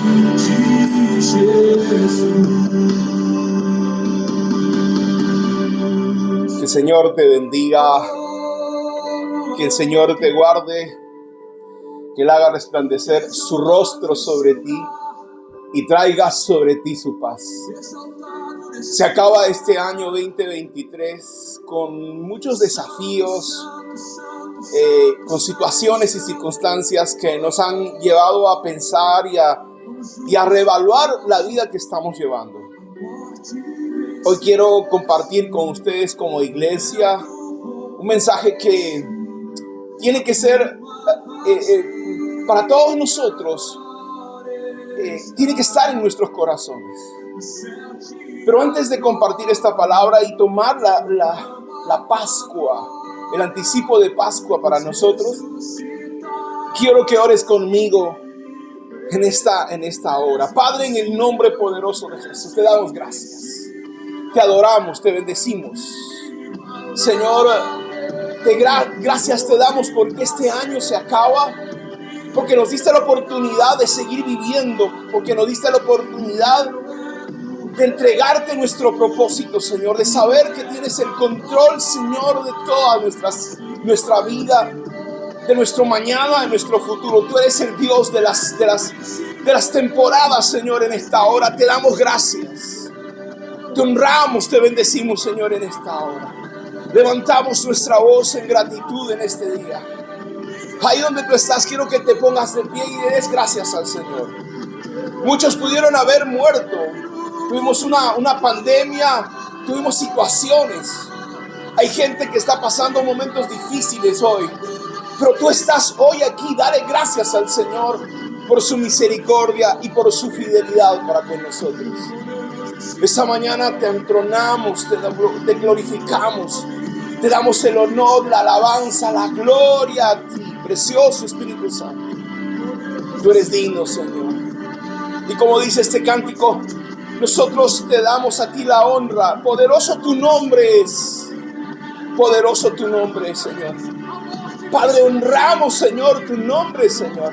de Jesus. Que el Señor te bendiga, que el Señor te guarde, que Él haga resplandecer su rostro sobre ti y traiga sobre ti su paz. Se acaba este año 2023 con muchos desafíos, con situaciones y circunstancias que nos han llevado a pensar y a reevaluar la vida que estamos llevando. Hoy quiero compartir con ustedes como iglesia un mensaje que tiene que ser para todos nosotros, tiene que estar en nuestros corazones. Pero antes de compartir esta palabra y tomar la Pascua, el anticipo de Pascua para nosotros, quiero que ores conmigo en esta hora. Padre, en el nombre poderoso de Jesús, te damos gracias. Te adoramos, te bendecimos. Señor, gracias te damos porque este año se acaba, porque nos diste la oportunidad de seguir viviendo, porque nos diste la oportunidad de entregarte nuestro propósito, Señor, de saber que tienes el control, Señor, de toda nuestra vida, de nuestro mañana, de nuestro futuro. Tú eres el Dios de las temporadas, Señor, en esta hora. Te damos gracias. Te honramos, te bendecimos, Señor, en esta hora. Levantamos nuestra voz en gratitud en este día. Ahí donde tú estás, quiero que te pongas de pie y le des gracias al Señor. Muchos pudieron haber muerto. Tuvimos una pandemia, tuvimos situaciones. Hay gente que está pasando momentos difíciles hoy. Pero tú estás hoy aquí. Dale gracias al Señor por su misericordia y por su fidelidad para con nosotros. Esta mañana te entronamos, te glorificamos. Te damos el honor, la alabanza, la gloria a ti, precioso Espíritu Santo. Tú eres digno, Señor. Y como dice este cántico, nosotros te damos a ti la honra. Poderoso tu nombre es. Poderoso tu nombre, Señor. Padre, honramos, Señor, tu nombre, Señor.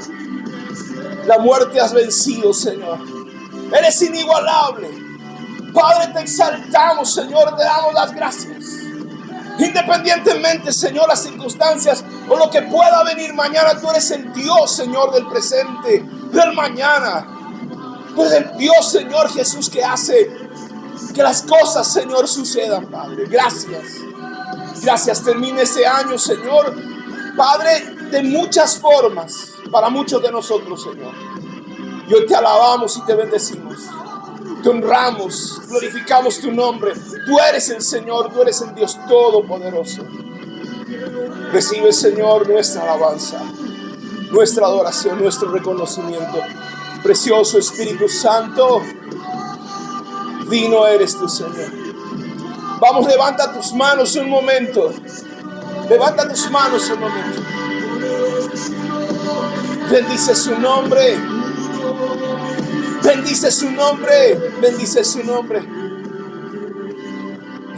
La muerte has vencido, Señor. Eres inigualable. Padre, te exaltamos, Señor. Te damos las gracias. Independientemente, Señor, las circunstancias o lo que pueda venir mañana, tú eres el Dios, Señor, del presente, del mañana. Tú eres el Dios, Señor Jesús, que hace que las cosas, Señor, sucedan, Padre. Gracias. Gracias. Termine este año, Señor, Padre, de muchas formas, para muchos de nosotros, Señor. Y hoy te alabamos y te bendecimos. Te honramos, glorificamos tu nombre. Tú eres el Señor, tú eres el Dios Todopoderoso. Recibe, Señor, nuestra alabanza, nuestra adoración, nuestro reconocimiento. Precioso Espíritu Santo, digno eres tú, Señor. Vamos, levanta tus manos un momento. Levanta tus manos un momento. Bendice su nombre. Bendice su nombre. Bendice su nombre.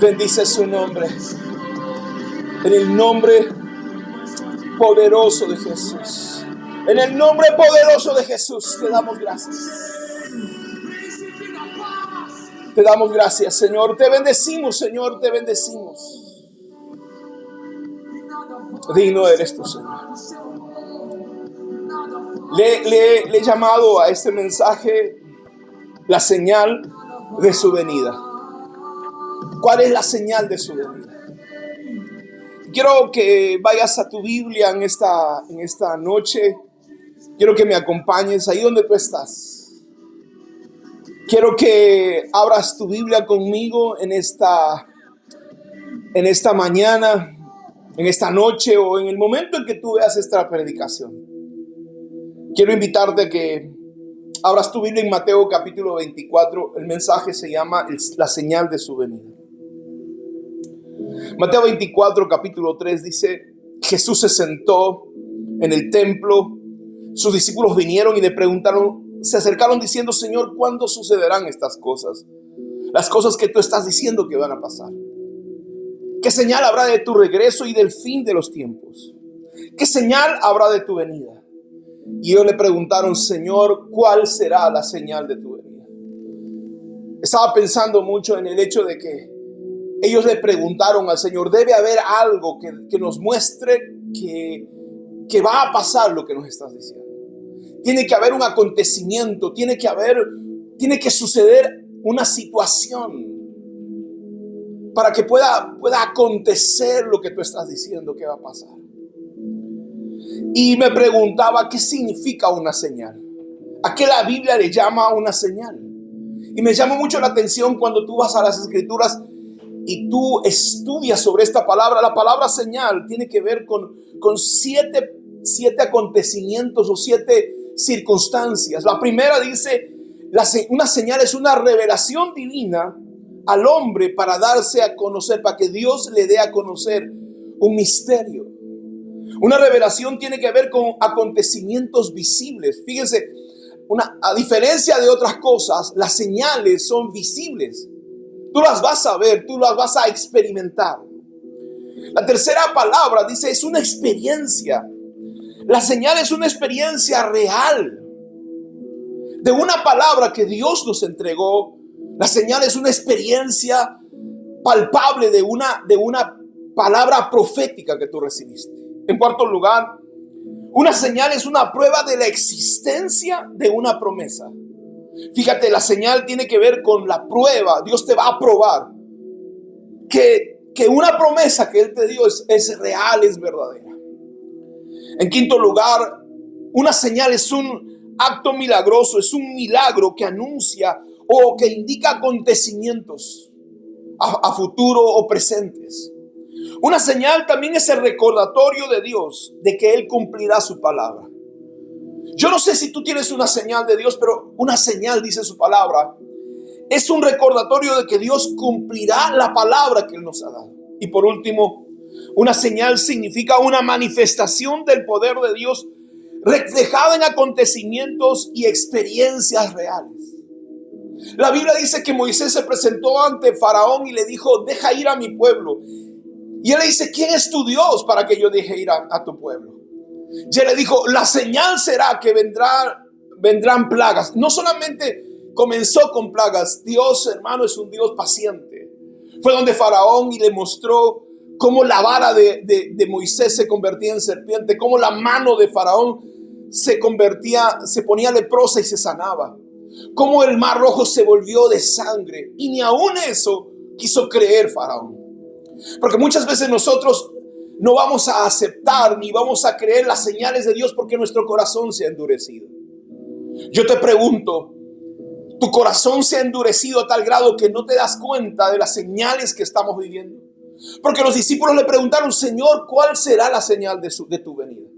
Bendice su nombre. En el nombre poderoso de Jesús. En el nombre poderoso de Jesús te damos gracias. Te damos gracias, Señor. Te bendecimos, Señor. Te bendecimos. Digno eres tú, Señor. Le he llamado a este mensaje la señal de su venida. ¿Cuál es la señal de su venida? Quiero que vayas a tu Biblia en esta noche. Quiero que me acompañes ahí donde tú estás. Quiero que abras tu Biblia conmigo en esta mañana, en esta noche o en el momento en que tú veas esta predicación. Quiero invitarte a que abras tu Biblia en Mateo capítulo 24. El mensaje se llama La señal de su venida. Mateo 24 capítulo 3 dice: Jesús se sentó en el templo. Sus discípulos vinieron y le preguntaron, se acercaron diciendo: Señor, ¿cuándo sucederán estas cosas? Las cosas que tú estás diciendo que van a pasar. ¿Qué señal habrá de tu regreso y del fin de los tiempos? ¿Qué señal habrá de tu venida? Y ellos le preguntaron: Señor, ¿cuál será la señal de tu venida? Estaba pensando mucho en el hecho de que ellos le preguntaron al Señor: debe haber algo que nos muestre que va a pasar lo que nos estás diciendo. Tiene que haber un acontecimiento, tiene que suceder una situación para que pueda acontecer lo que tú estás diciendo que va a pasar. Y me preguntaba: ¿qué significa una señal? ¿A qué la Biblia le llama una señal? Y me llamó mucho la atención cuando tú vas a las Escrituras y tú estudias sobre esta palabra. La palabra señal tiene que ver con siete acontecimientos o 7 circunstancias. La primera dice: una señal es una revelación divina al hombre para darse a conocer, para que Dios le dé a conocer un misterio. Una revelación tiene que ver con acontecimientos visibles. Fíjense, a diferencia de otras cosas, las señales son visibles. Tú las vas a ver, tú las vas a experimentar. La tercera palabra dice: es una experiencia. La señal es una experiencia real de una palabra que Dios nos entregó. La señal es una experiencia palpable de una palabra profética que tú recibiste. En cuarto lugar, una señal es una prueba de la existencia de una promesa. Fíjate, la señal tiene que ver con la prueba. Dios te va a probar que una promesa que Él te dio es real, es verdadera. En quinto lugar, una señal es un acto milagroso, es un milagro que anuncia o que indica acontecimientos a futuro o presentes. Una señal también es el recordatorio de Dios de que Él cumplirá su palabra. Yo no sé si tú tienes una señal de Dios, pero una señal, dice su palabra, es un recordatorio de que Dios cumplirá la palabra que Él nos ha dado. Y por último, una señal significa una manifestación del poder de Dios reflejada en acontecimientos y experiencias reales. La Biblia dice que Moisés se presentó ante Faraón y le dijo: deja ir a mi pueblo. Y él le dice: ¿quién es tu Dios para que yo deje ir a tu pueblo? Y él le dijo: la señal será que vendrán plagas. No solamente comenzó con plagas. Dios, hermano, es un Dios paciente. Fue donde Faraón y le mostró cómo la vara de Moisés se convertía en serpiente, cómo la mano de Faraón se ponía leprosa y se sanaba, cómo el mar rojo se volvió de sangre. Y ni aún eso quiso creer Faraón. Porque muchas veces nosotros no vamos a aceptar ni vamos a creer las señales de Dios porque nuestro corazón se ha endurecido. Yo te pregunto, ¿tu corazón se ha endurecido a tal grado que no te das cuenta de las señales que estamos viviendo? Porque los discípulos le preguntaron: Señor, ¿cuál será la señal de tu venida?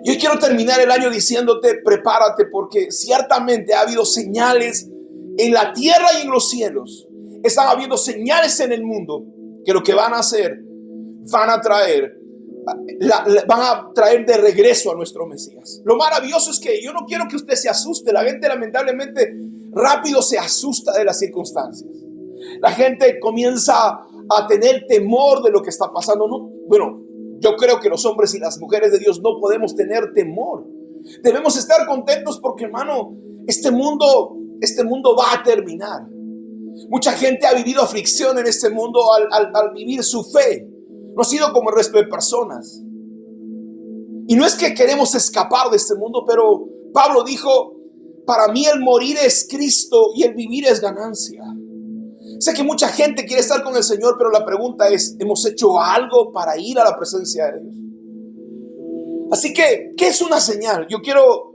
Yo quiero terminar el año diciéndote: prepárate, porque ciertamente ha habido señales en la tierra y en los cielos. Están habiendo señales en el mundo que lo que van a hacer, van a traer de regreso a nuestro Mesías. Lo maravilloso es que yo no quiero que usted se asuste. La gente lamentablemente rápido se asusta de las circunstancias. La gente comienza a tener temor de lo que está pasando. No, bueno, yo creo que los hombres y las mujeres de Dios no podemos tener temor. Debemos estar contentos porque, hermano, este mundo va a terminar. Mucha gente ha vivido aflicción en este mundo al vivir su fe. No ha sido como el resto de personas. Y no es que queremos escapar de este mundo, pero Pablo dijo: para mí el morir es Cristo y el vivir es ganancia. Sé que mucha gente quiere estar con el Señor, pero la pregunta es: ¿hemos hecho algo para ir a la presencia de Dios? Así que, ¿qué es una señal? Yo quiero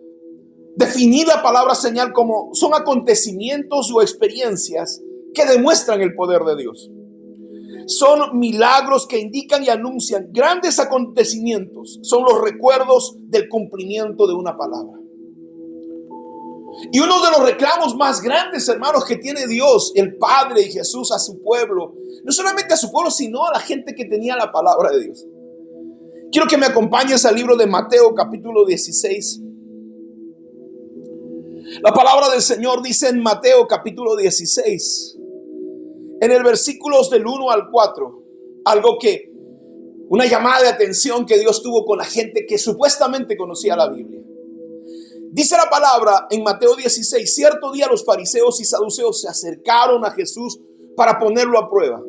definir la palabra señal como son acontecimientos o experiencias que demuestran el poder de Dios. Son milagros que indican y anuncian grandes acontecimientos. Son los recuerdos del cumplimiento de una palabra. Y uno de los reclamos más grandes, hermanos, que tiene Dios, el Padre y Jesús a su pueblo, no solamente a su pueblo, sino a la gente que tenía la palabra de Dios. Quiero que me acompañes al libro de Mateo, capítulo 16. La palabra del Señor dice en Mateo, capítulo 16, en el versículos del 1 al 4, una llamada de atención que Dios tuvo con la gente que supuestamente conocía la Biblia. Dice la palabra en Mateo 16, cierto día los fariseos y saduceos se acercaron a Jesús para ponerlo a prueba,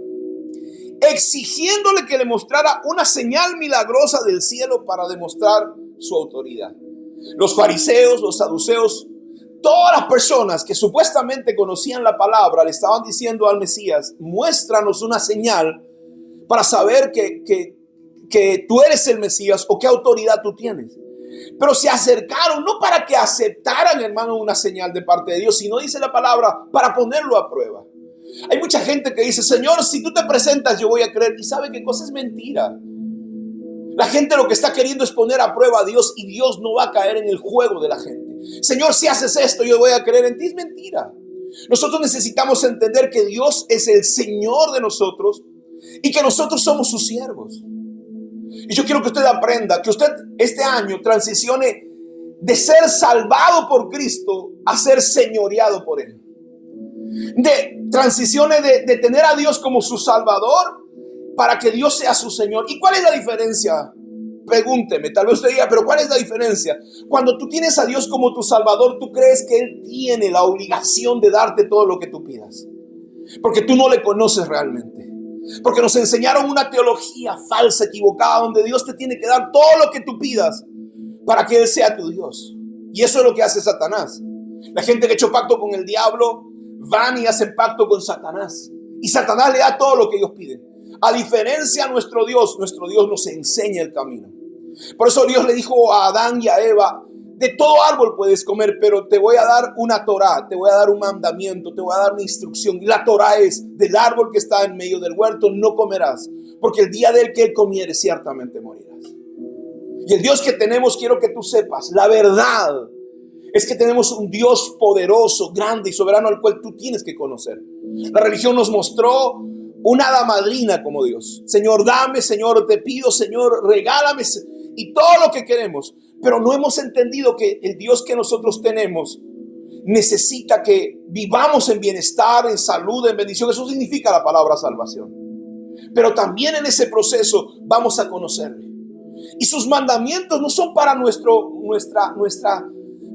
exigiéndole que le mostrara una señal milagrosa del cielo para demostrar su autoridad. Los fariseos, los saduceos, todas las personas que supuestamente conocían la palabra le estaban diciendo al Mesías: muéstranos una señal para saber que tú eres el Mesías o qué autoridad tú tienes. Pero se acercaron no para que aceptaran, hermano, una señal de parte de Dios, sino, dice la palabra, para ponerlo a prueba. Hay mucha gente que dice: Señor, si tú te presentas, yo voy a creer. Y sabe que cosa es mentira. La gente lo que está queriendo es poner a prueba a Dios, y Dios no va a caer en el juego de la gente. Señor, si haces esto, yo voy a creer en ti. Es mentira. Nosotros necesitamos entender que Dios es el Señor de nosotros y que nosotros somos sus siervos. Y yo quiero que usted aprenda, que usted este año transicione de ser salvado por Cristo a ser señoreado por Él. Transicione de tener a Dios como su Salvador para que Dios sea su Señor. ¿Y cuál es la diferencia? Pregúnteme, tal vez usted diga, pero ¿cuál es la diferencia? Cuando tú tienes a Dios como tu Salvador, tú crees que Él tiene la obligación de darte todo lo que tú pidas, porque tú no le conoces realmente. Porque nos enseñaron una teología falsa, equivocada, donde Dios te tiene que dar todo lo que tú pidas para que Él sea tu Dios. Y eso es lo que hace Satanás. La gente que ha hecho pacto con el diablo van y hacen pacto con Satanás. Y Satanás le da todo lo que ellos piden. A diferencia de nuestro Dios nos enseña el camino. Por eso Dios le dijo a Adán y a Eva: de todo árbol puedes comer, pero te voy a dar una Torá, te voy a dar un mandamiento, te voy a dar una instrucción. Y la Torá es: del árbol que está en medio del huerto no comerás, porque el día del que él comieres ciertamente morirás. Y el Dios que tenemos, quiero que tú sepas, la verdad es que tenemos un Dios poderoso, grande y soberano al cual tú tienes que conocer. La religión nos mostró una hada madrina como Dios. Señor, dame, Señor, te pido, Señor, regálame, y todo lo que queremos. Pero no hemos entendido que el Dios que nosotros tenemos necesita que vivamos en bienestar, en salud, en bendición. Eso significa la palabra salvación. Pero también en ese proceso vamos a conocerle. Y sus mandamientos no son para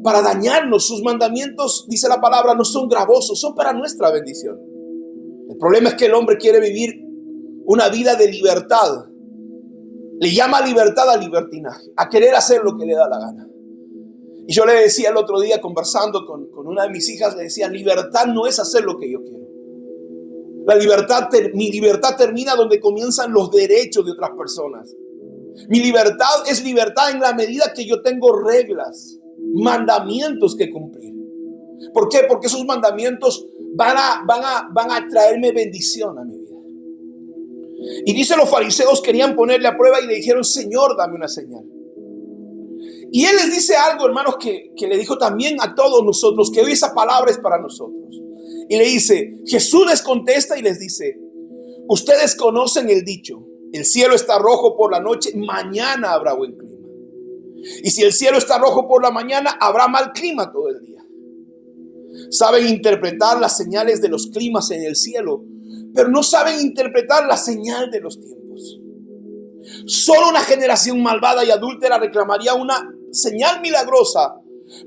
para dañarnos. Sus mandamientos, dice la palabra, no son gravosos, son para nuestra bendición. El problema es que el hombre quiere vivir una vida de libertad. Le llama libertad al libertinaje, a querer hacer lo que le da la gana. Y yo le decía el otro día, conversando con una de mis hijas, le decía: libertad no es hacer lo que yo quiero. Mi libertad termina donde comienzan los derechos de otras personas. Mi libertad es libertad en la medida que yo tengo reglas, mandamientos que cumplir. ¿Por qué? Porque esos mandamientos van a traerme bendición a mi vida. Y dice, los fariseos querían ponerle a prueba y le dijeron: Señor, dame una señal. Y Él les dice algo, hermanos, que le dijo también a todos nosotros, que hoy esa palabra es para nosotros. Y le dice, Jesús les contesta y les dice: ustedes conocen el dicho, el cielo está rojo por la noche, mañana habrá buen clima. Y si el cielo está rojo por la mañana, habrá mal clima todo el día. Saben interpretar las señales de los climas en el cielo, pero no saben interpretar la señal de los tiempos. Solo una generación malvada y adúltera reclamaría una señal milagrosa,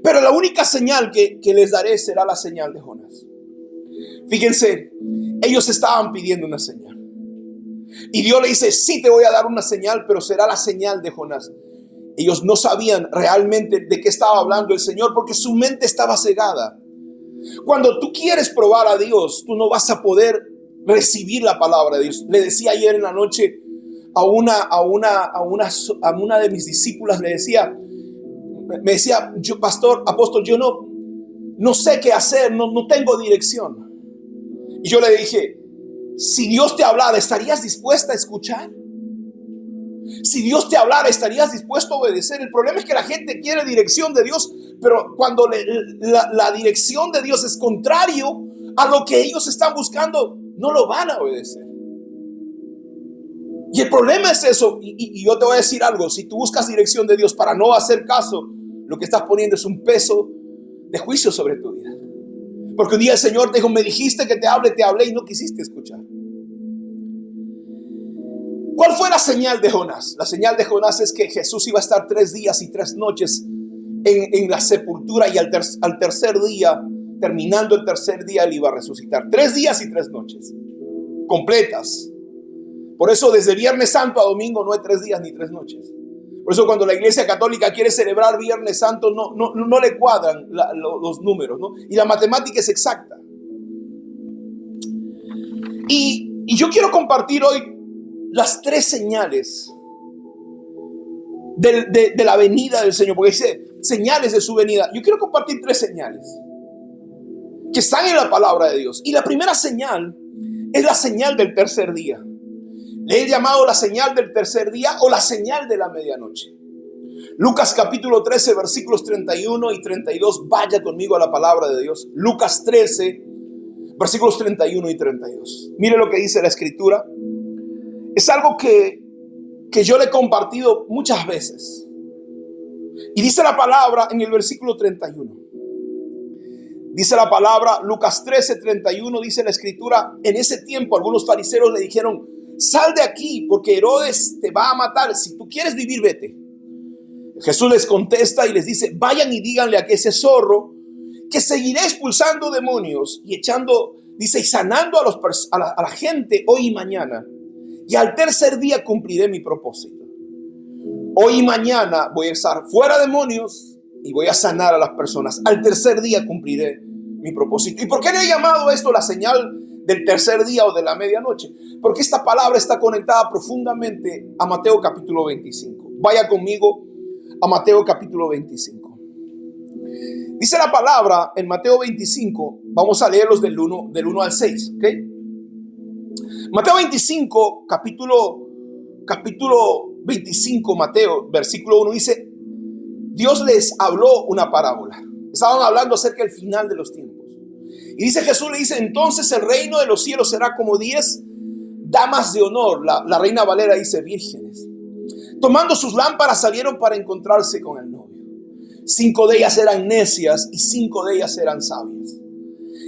pero la única señal que les daré será la señal de Jonás. Fíjense, ellos estaban pidiendo una señal. Y Dios le dice: sí, te voy a dar una señal, pero será la señal de Jonás. Ellos no sabían realmente de qué estaba hablando el Señor, porque su mente estaba cegada. Cuando tú quieres probar a Dios, tú no vas a poder recibir la palabra de Dios. Le decía ayer en la noche a una de mis discípulas, me decía, yo, pastor, apóstol, yo no sé qué hacer, no tengo dirección. Y yo le dije: si Dios te hablara, ¿estarías dispuesta a escuchar? Si Dios te hablara, ¿estarías dispuesto a obedecer? El problema es que la gente quiere dirección de Dios, pero cuando la dirección de Dios es contrario a lo que ellos están buscando, no lo van a obedecer. Y el problema es eso. Y yo te voy a decir algo: si tú buscas dirección de Dios para no hacer caso, lo que estás poniendo es un peso de juicio sobre tu vida. Porque un día el Señor te dijo: me dijiste que te hablé y no quisiste escuchar. ¿Cuál fue la señal de Jonás? La señal de Jonás es que Jesús iba a estar 3 días y 3 noches en la sepultura, y al tercer día, terminando el tercer día, Él iba a resucitar. 3 días y 3 noches completas. Por eso desde Viernes Santo a domingo no hay 3 días ni 3 noches. Por eso cuando la Iglesia Católica quiere celebrar Viernes Santo, no le cuadran los números, ¿no? Y la matemática es exacta. Y yo quiero compartir hoy las 3 señales de la venida del Señor, porque dice señales de su venida. Yo quiero compartir 3 señales que están en la palabra de Dios. Y la primera señal es la señal del tercer día. Le he llamado la señal del tercer día o la señal de la medianoche. Lucas capítulo 13, versículos 31 y 32. Vaya conmigo a la palabra de Dios. Lucas 13, versículos 31 y 32. Mire lo que dice la escritura. Es algo que yo le he compartido muchas veces. Y dice la palabra en el versículo 31. Dice la palabra, Lucas 13, 31, dice la escritura: en ese tiempo algunos fariseos le dijeron: sal de aquí, porque Herodes te va a matar. Si tú quieres vivir, vete. Jesús les contesta y les dice: vayan y díganle a ese zorro que seguiré expulsando demonios y echando, dice, y sanando a la gente hoy y mañana. Y al tercer día cumpliré mi propósito. Hoy y mañana voy a estar fuera demonios y voy a sanar a las personas. Al tercer día cumpliré mi propósito. ¿Y por qué le he llamado esto la señal del tercer día o de la medianoche? Porque esta palabra está conectada profundamente a Mateo capítulo 25. Vaya conmigo a Mateo capítulo 25. Dice la palabra en Mateo 25, vamos a leerlos del 1 al 6, ¿ok? Mateo 25, capítulo 25, Mateo, versículo 1 dice: Dios les habló una parábola. Estaban hablando acerca del final de los tiempos. Y dice Jesús, le dice: entonces el reino de los cielos será como 10 damas de honor. La Reina Valera dice vírgenes. Tomando sus lámparas salieron para encontrarse con el novio. 5 de ellas eran necias y 5 de ellas eran sabias.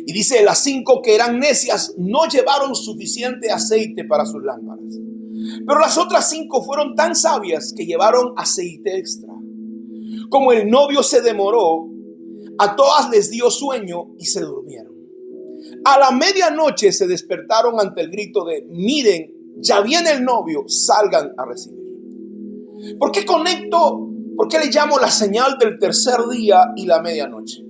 Y dice, las 5 que eran necias no llevaron suficiente aceite para sus lámparas. Pero las otras 5 fueron tan sabias que llevaron aceite extra. Como el novio se demoró, a todas les dio sueño y se durmieron. A la medianoche se despertaron ante el grito de: miren, ya viene el novio, salgan a recibir. ¿Por qué conecto? ¿Por qué le llamo la señal del tercer día y la medianoche?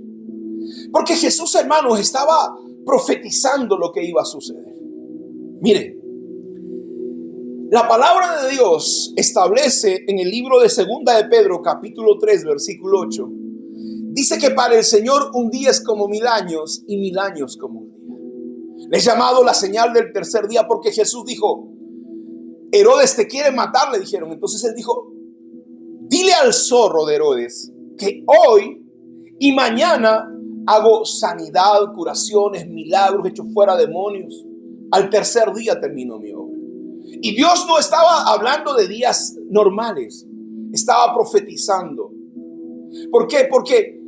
Porque Jesús, hermanos, estaba profetizando lo que iba a suceder. Miren, la palabra de Dios establece en el libro de Segunda de Pedro, capítulo 3, versículo 8. Dice que para el Señor un día es como 1000 años y 1000 años como un día. Le he llamado la señal del tercer día porque Jesús dijo: Herodes te quiere matar, le dijeron. Entonces él dijo: dile al zorro de Herodes que hoy y mañana hago sanidad, curaciones, milagros, hecho fuera demonios. Al tercer día terminó mi obra. Y Dios no estaba hablando de días normales, estaba profetizando. ¿Por qué? Porque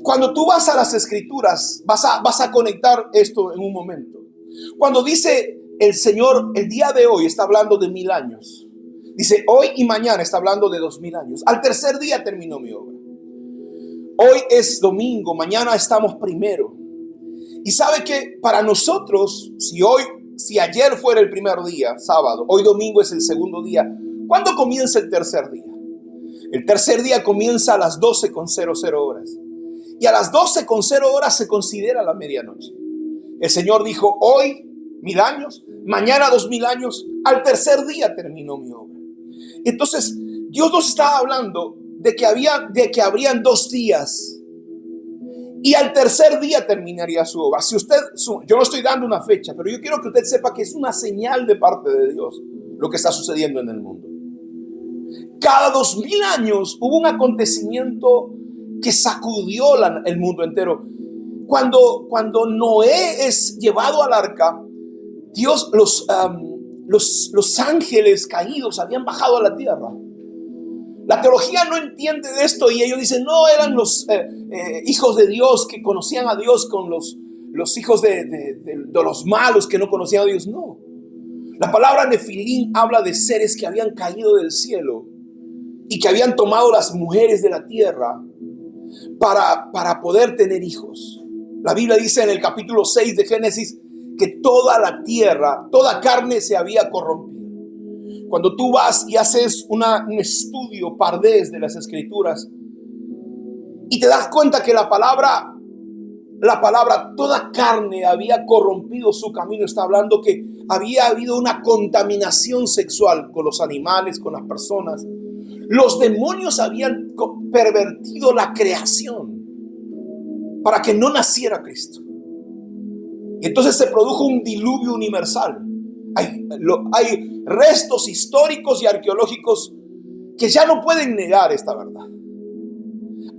cuando tú vas a las escrituras, vas a conectar esto en un momento. Cuando dice el Señor, el día de hoy está hablando de 1000 años. Dice hoy y mañana, está hablando de 2000 años. Al tercer día terminó mi obra. Hoy es domingo, mañana estamos primero. Y sabe que para nosotros, si ayer fuera el primer día, sábado, hoy domingo es el segundo día. ¿Cuándo comienza el tercer día? El tercer día comienza a las 12:00 y a las 12:00 se considera la medianoche. El Señor dijo: hoy 1000 años, mañana 2000 años, al tercer día terminó mi obra. Entonces Dios nos estaba hablando de que habrían 2 días y al tercer día terminaría su obra. Yo no estoy dando una fecha, pero yo quiero que usted sepa que es una señal de parte de Dios lo que está sucediendo en el mundo. Cada 2000 años hubo un acontecimiento que sacudió el mundo entero. Cuando Noé es llevado al arca, Dios, los ángeles caídos habían bajado a la tierra. La teología no entiende de esto y ellos dicen: no, eran los hijos de Dios que conocían a Dios con los hijos de los malos que no conocían a Dios. No. La palabra Nefilín habla de seres que habían caído del cielo y que habían tomado las mujeres de la tierra para poder tener hijos. La Biblia dice en el capítulo 6 de Génesis que toda la tierra, toda carne se había corrompido. Cuando tú vas y haces un estudio pardés de las Escrituras y te das cuenta que la palabra toda carne había corrompido su camino, está hablando que había habido una contaminación sexual con los animales, con las personas. Los demonios habían pervertido la creación para que no naciera Cristo. Entonces se produjo un diluvio universal. Hay restos históricos y arqueológicos que ya no pueden negar esta verdad.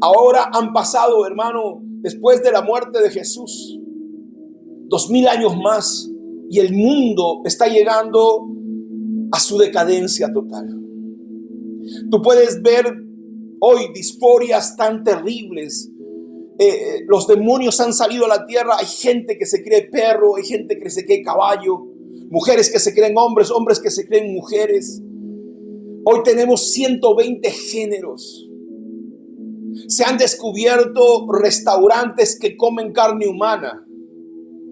Ahora han pasado, hermano, después de la muerte de Jesús, 2000 años más, y el mundo está llegando a su decadencia total. Tú puedes ver hoy disforias tan terribles. Los demonios han salido a la tierra. Hay gente que se cree perro, hay gente que se cree caballo, mujeres que se creen hombres, hombres que se creen mujeres. Hoy tenemos 120 géneros. Se han descubierto restaurantes que comen carne humana.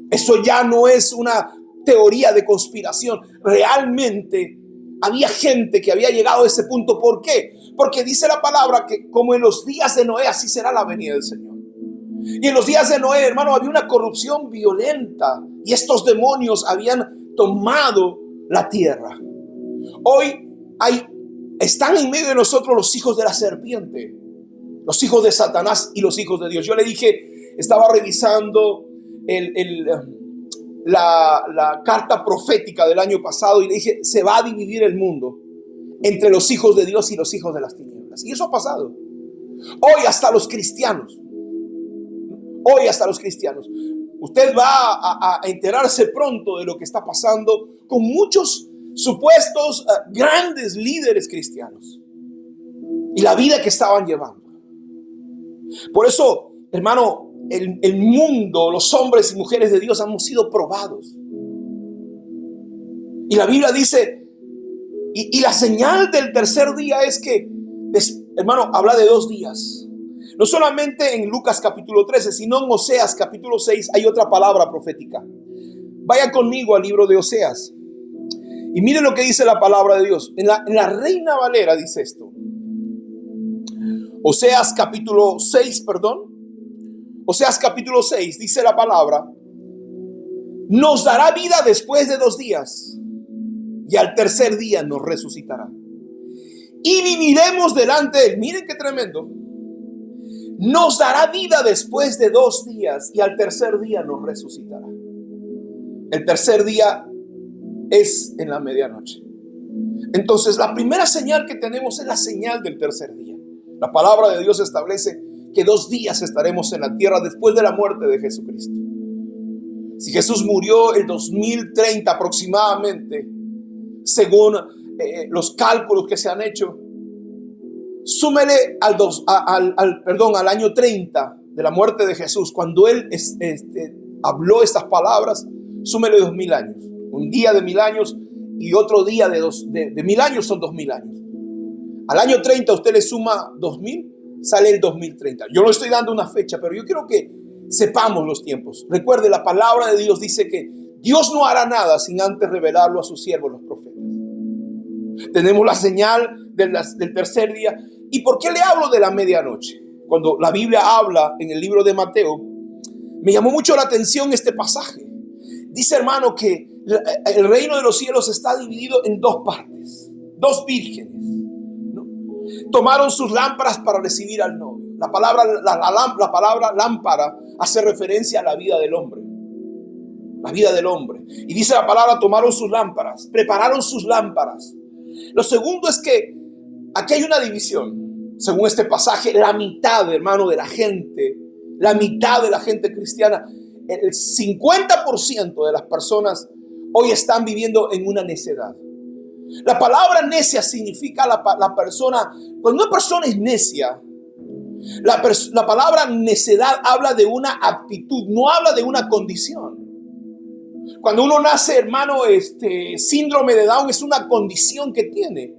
Eso ya no es una teoría de conspiración. Realmente había gente que había llegado a ese punto. ¿Por qué? Porque dice la palabra que como en los días de Noé, así será la venida del Señor. Y en los días de Noé, hermano, había una corrupción violenta y estos demonios habían tomado la tierra. Hoy están en medio de nosotros los hijos de la serpiente, los hijos de Satanás y los hijos de Dios. Yo le dije, estaba revisando la carta profética del año pasado y le dije, se va a dividir el mundo entre los hijos de Dios y los hijos de las tinieblas. Y eso ha pasado. Hoy hasta los cristianos. Usted va a enterarse pronto de lo que está pasando con muchos supuestos grandes líderes cristianos y la vida que estaban llevando. Por eso, hermano, el mundo, los hombres y mujeres de Dios hemos sido probados. Y la Biblia dice, y la señal del tercer día es que, hermano, habla de 2 días. No solamente en Lucas capítulo 13, sino en Oseas capítulo 6 hay otra palabra profética. Vaya conmigo al libro de Oseas. Y miren lo que dice la palabra de Dios. En la Reina Valera dice esto. Oseas capítulo 6 dice la palabra: nos dará vida después de 2 días y al tercer día nos resucitará. Y viviremos delante de él. Miren qué tremendo. Nos dará vida después de 2 días y al tercer día nos resucitará. El tercer día es en la medianoche. Entonces la primera señal que tenemos es la señal del tercer día. La palabra de Dios establece que 2 días estaremos en la tierra después de la muerte de Jesucristo. Si Jesús murió el 2030 aproximadamente, según los cálculos que se han hecho, súmele al año 30 de la muerte de Jesús, cuando Él habló estas palabras, súmele 2000 años. Un día de 1000 años y otro día de 1000 años son 2000 años. Al año 30 usted le suma 2000, sale el 2030. Yo no estoy dando una fecha, pero yo quiero que sepamos los tiempos. Recuerde, la palabra de Dios dice que Dios no hará nada sin antes revelarlo a sus siervos, los profetas. Tenemos la señal del tercer día. ¿Y por qué le hablo de la medianoche? Cuando la Biblia habla en el libro de Mateo, me llamó mucho la atención este pasaje. Dice, hermano, que el reino de los cielos está dividido en 2 partes. 2 vírgenes, ¿no? Tomaron sus lámparas para recibir al novio. La palabra lámpara hace referencia a la vida del hombre. La vida del hombre. Y dice la palabra, tomaron sus lámparas, prepararon sus lámparas. Lo segundo es que aquí hay una división. Según este pasaje, la mitad, hermano, de la gente cristiana, el 50% de las personas hoy están viviendo en una necedad. La palabra necia significa la persona. Cuando una persona es necia, la palabra necedad habla de una actitud, no habla de una condición. Cuando uno nace, hermano, síndrome de Down es una condición que tiene.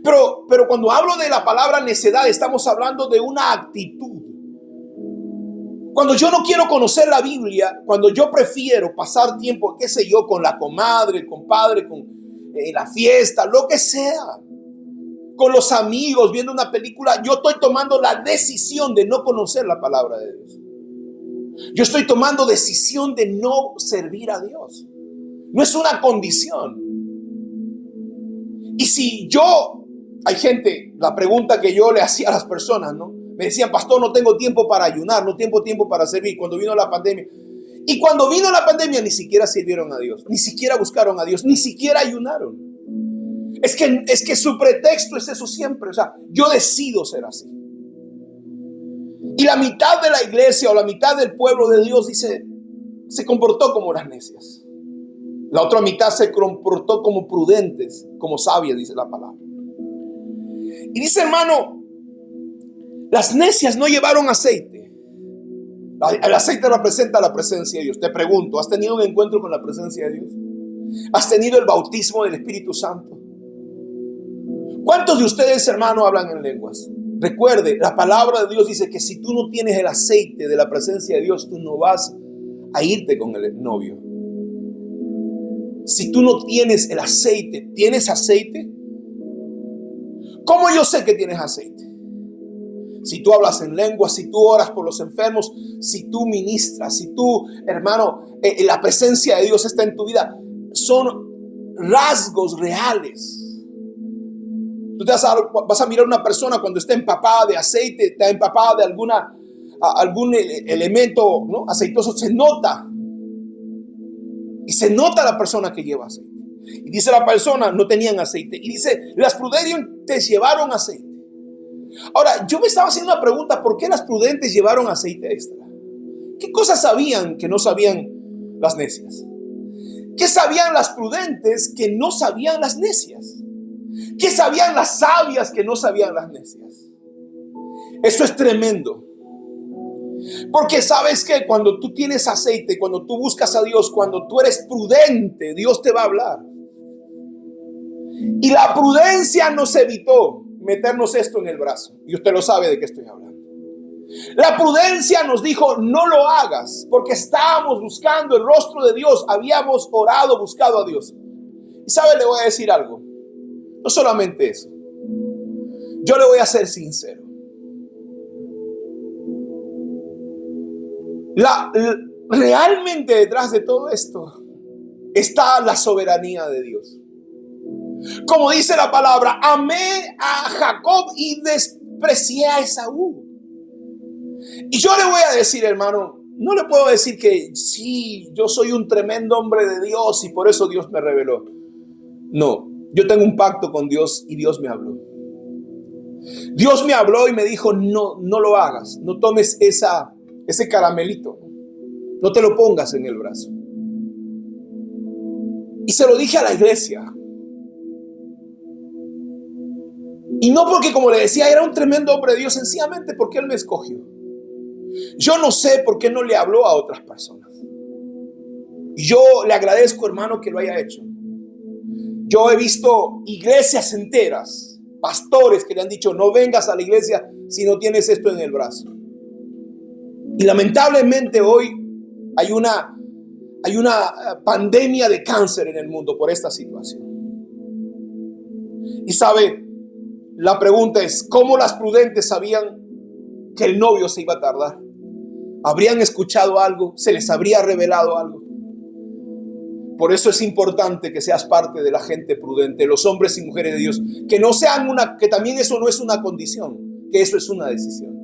Pero cuando hablo de la palabra necedad, estamos hablando de una actitud. Cuando yo no quiero conocer la Biblia, cuando yo prefiero pasar tiempo, qué sé yo, con la comadre, el compadre, con la fiesta, lo que sea, con los amigos, viendo una película, yo estoy tomando la decisión de no conocer la palabra de Dios. Yo estoy tomando decisión de no servir a Dios. No es una condición. Y si yo, hay gente, la pregunta que yo le hacía a las personas, ¿no? Me decían, pastor, no tengo tiempo para ayunar, no tengo tiempo para servir. Cuando vino la pandemia. Y cuando vino la pandemia ni siquiera sirvieron a Dios, ni siquiera buscaron a Dios, ni siquiera ayunaron. Es que su pretexto es eso siempre. O sea, yo decido ser así. Y la mitad de la iglesia o la mitad del pueblo de Dios dice, se comportó como las necias. La otra mitad se comportó como prudentes, como sabias, dice la palabra. Y dice, hermano, las necias no llevaron aceite. El aceite representa la presencia de Dios. Te pregunto, ¿has tenido un encuentro con la presencia de Dios? ¿Has tenido el bautismo del Espíritu Santo? ¿Cuántos de ustedes, hermano, hablan en lenguas? Recuerde, la palabra de Dios dice que si tú no tienes el aceite de la presencia de Dios, tú no vas a irte con el novio. Si tú no tienes el aceite, ¿tienes aceite? ¿Cómo yo sé que tienes aceite? Si tú hablas en lenguas, si tú oras por los enfermos, si tú ministras, si tú, hermano, la presencia de Dios está en tu vida, son rasgos reales. Tú vas a mirar a una persona cuando está empapada de aceite, está empapada de algún elemento, ¿no?, aceitoso, se nota. Y se nota la persona que lleva aceite. Y dice la persona, no tenían aceite. Y dice, las prudentes llevaron aceite. Ahora, yo me estaba haciendo una pregunta, ¿por qué las prudentes llevaron aceite extra? ¿Qué cosas sabían que no sabían las necias? ¿Qué sabían las prudentes que no sabían las necias? ¿Qué sabían las sabias que no sabían las necias? Eso es tremendo. Porque sabes que cuando tú tienes aceite, cuando tú buscas a Dios, cuando tú eres prudente, Dios te va a hablar. Y la prudencia nos evitó meternos esto en el brazo. Y usted lo sabe de qué estoy hablando. La prudencia nos dijo, no lo hagas, porque estábamos buscando el rostro de Dios. Habíamos orado, buscado a Dios. Y sabe, le voy a decir algo. No solamente eso. Yo le voy a ser sincero. Realmente detrás de todo esto está la soberanía de Dios. Como dice la palabra, amé a Jacob y desprecié a Esaú. Y yo le voy a decir, hermano, no le puedo decir que sí, yo soy un tremendo hombre de Dios y por eso Dios me reveló. No, yo tengo un pacto con Dios y Dios me habló. Dios me habló y me dijo, no lo hagas, no tomes ese caramelito, no te lo pongas en el brazo. Y se lo dije a la iglesia. Y no porque, como le decía, era un tremendo hombre de Dios, sencillamente porque Él me escogió. Yo no sé por qué no le habló a otras personas. Y yo le agradezco, hermano, que lo haya hecho. Yo he visto iglesias enteras, pastores que le han dicho, no vengas a la iglesia si no tienes esto en el brazo. Y lamentablemente hoy hay una pandemia de cáncer en el mundo por esta situación. Y sabe, la pregunta es, ¿cómo las prudentes sabían que el novio se iba a tardar? ¿Habrían escuchado algo? ¿Se les habría revelado algo? Por eso es importante que seas parte de la gente prudente, los hombres y mujeres de Dios, que no sean que también eso no es una condición, que eso es una decisión.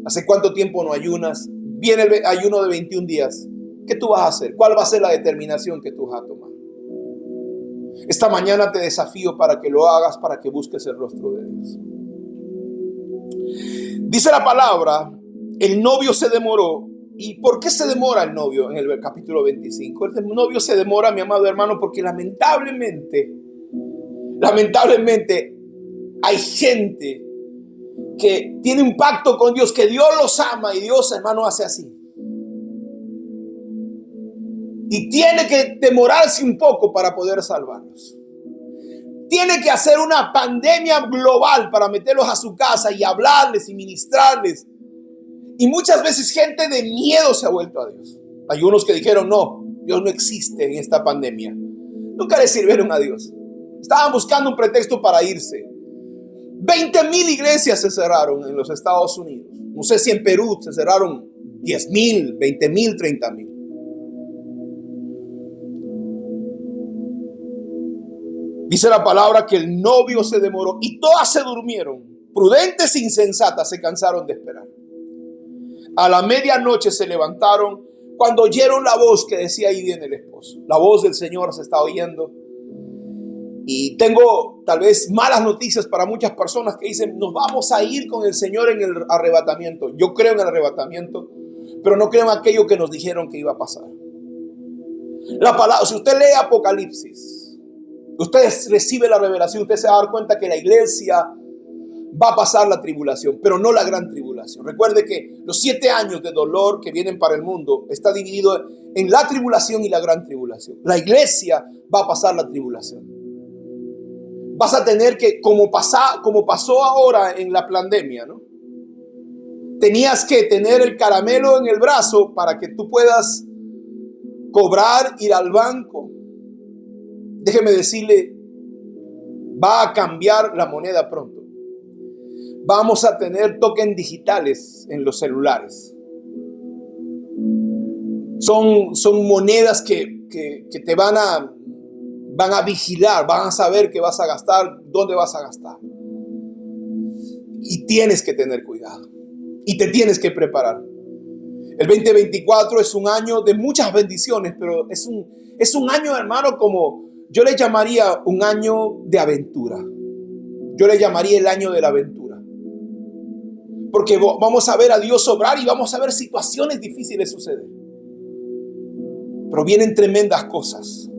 ¿Hace cuánto tiempo no ayunas? Viene el ayuno de 21 días. ¿Qué tú vas a hacer? ¿Cuál va a ser la determinación que tú vas a tomar? Esta mañana te desafío para que lo hagas, para que busques el rostro de Dios. Dice la palabra, el novio se demoró. ¿Y por qué se demora el novio en el capítulo 25? El novio se demora, mi amado hermano, porque lamentablemente hay gente que tiene un pacto con Dios, que Dios los ama y Dios, hermano, hace así. Y tiene que demorarse un poco para poder salvarlos. Tiene que hacer una pandemia global para meterlos a su casa y hablarles y ministrarles. Y muchas veces gente de miedo se ha vuelto a Dios. Hay unos que dijeron, no, Dios no existe en esta pandemia. Nunca le sirvieron a Dios. Estaban buscando un pretexto para irse. 20,000 iglesias se cerraron en los Estados Unidos. No sé si en Perú se cerraron 10,000, 20,000, 30,000. Dice la palabra que el novio se demoró y todas se durmieron. Prudentes e insensatas se cansaron de esperar. A la medianoche se levantaron cuando oyeron la voz que decía: ahí viene el esposo. La voz del Señor se está oyendo. Y tengo tal vez malas noticias para muchas personas que dicen: nos vamos a ir con el Señor en el arrebatamiento. Yo creo en el arrebatamiento, pero no creo en aquello que nos dijeron que iba a pasar. La palabra, si usted lee Apocalipsis, usted recibe la revelación, usted se va a dar cuenta que la iglesia va a pasar la tribulación, pero no la gran tribulación. Recuerde que los 7 años de dolor que vienen para el mundo está dividido en la tribulación y la gran tribulación. La iglesia va a pasar la tribulación. Vas a tener que, como pasó ahora en la pandemia, ¿no? Tenías que tener el caramelo en el brazo para que tú puedas cobrar, ir al banco. Déjeme decirle, va a cambiar la moneda pronto. Vamos a tener tokens digitales en los celulares. Son monedas que te van a vigilar, van a saber qué vas a gastar, dónde vas a gastar. Y tienes que tener cuidado. Y te tienes que preparar. El 2024 es un año de muchas bendiciones, pero es un año, hermano, como yo le llamaría un año de aventura. Yo le llamaría el año de la aventura. Porque vamos a ver a Dios obrar y vamos a ver situaciones difíciles suceder. Pero vienen tremendas cosas.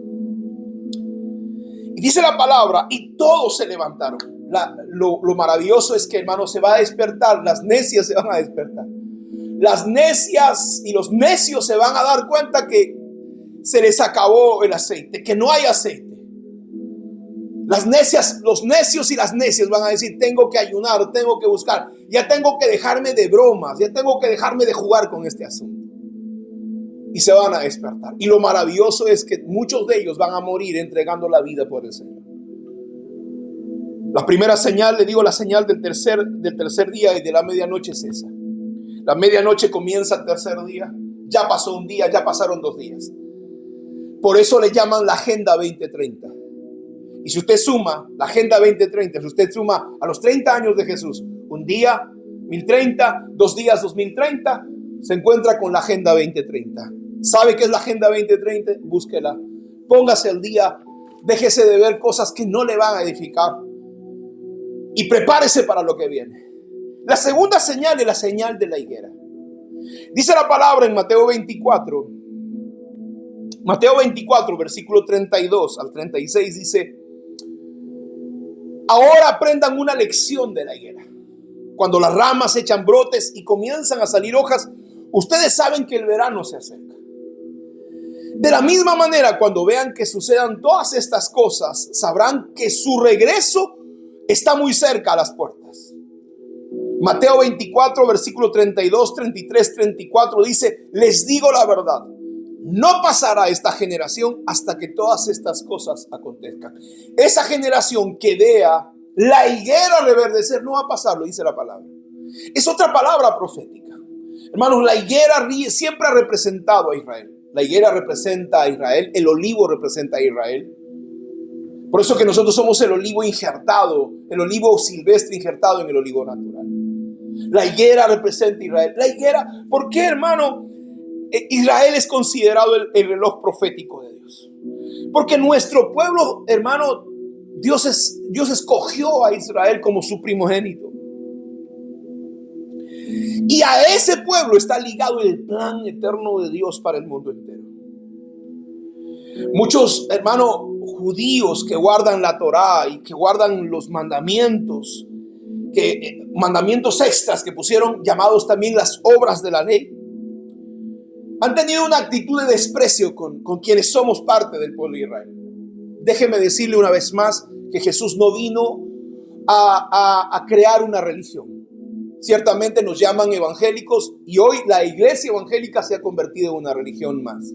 Y dice la palabra, y todos se levantaron. Lo maravilloso es que, hermano, se va a despertar. Las necias se van a despertar. Las necias y los necios se van a dar cuenta que se les acabó el aceite, que no hay aceite. Las necias, los necios y las necias van a decir: tengo que ayunar, tengo que buscar, ya tengo que dejarme de bromas, ya tengo que dejarme de jugar con este asunto. Y se van a despertar. Y lo maravilloso es que muchos de ellos van a morir entregando la vida por el Señor. La primera señal, le digo, la señal del tercer día y de la medianoche es esa. La medianoche comienza el tercer día. Ya pasó un día, ya pasaron 2 días. Por eso le llaman la Agenda 2030. Y si usted suma la Agenda 2030, si usted suma a los 30 años de Jesús, un día 1030, 2 días 2030, se encuentra con la Agenda 2030. ¿Sabe qué es la Agenda 2030? Búsquela. Póngase al día. Déjese de ver cosas que no le van a edificar. Y prepárese para lo que viene. La segunda señal es la señal de la higuera. Dice la palabra en Mateo 24. Mateo 24, versículo 32 al 36 dice: ahora aprendan una lección de la higuera. Cuando las ramas echan brotes y comienzan a salir hojas, ustedes saben que el verano se acerca. De la misma manera, cuando vean que sucedan todas estas cosas, sabrán que su regreso está muy cerca a las puertas. Mateo 24, versículo 32, 33, 34 dice: les digo la verdad, no pasará esta generación hasta que todas estas cosas acontezcan. Esa generación que vea la higuera reverdecer no va a pasar, lo dice la palabra. Es otra palabra profética. Hermanos, la higuera siempre ha representado a Israel. La higuera representa a Israel, el olivo representa a Israel. Por eso que nosotros somos el olivo injertado, el olivo silvestre injertado en el olivo natural. La higuera representa a Israel. La higuera, ¿por qué, hermano? Israel es considerado el reloj profético de Dios. Porque nuestro pueblo, hermano, Dios escogió a Israel como su primogénito. Y a ese pueblo está ligado el plan eterno de Dios para el mundo entero. Muchos, hermanos, judíos que guardan la Torá y que guardan los mandamientos, mandamientos extras que pusieron, llamados también las obras de la ley, han tenido una actitud de desprecio con quienes somos parte del pueblo de Israel. Déjeme decirle una vez más que Jesús no vino a crear una religión, Ciertamente nos llaman evangélicos y hoy la iglesia evangélica se ha convertido en una religión más.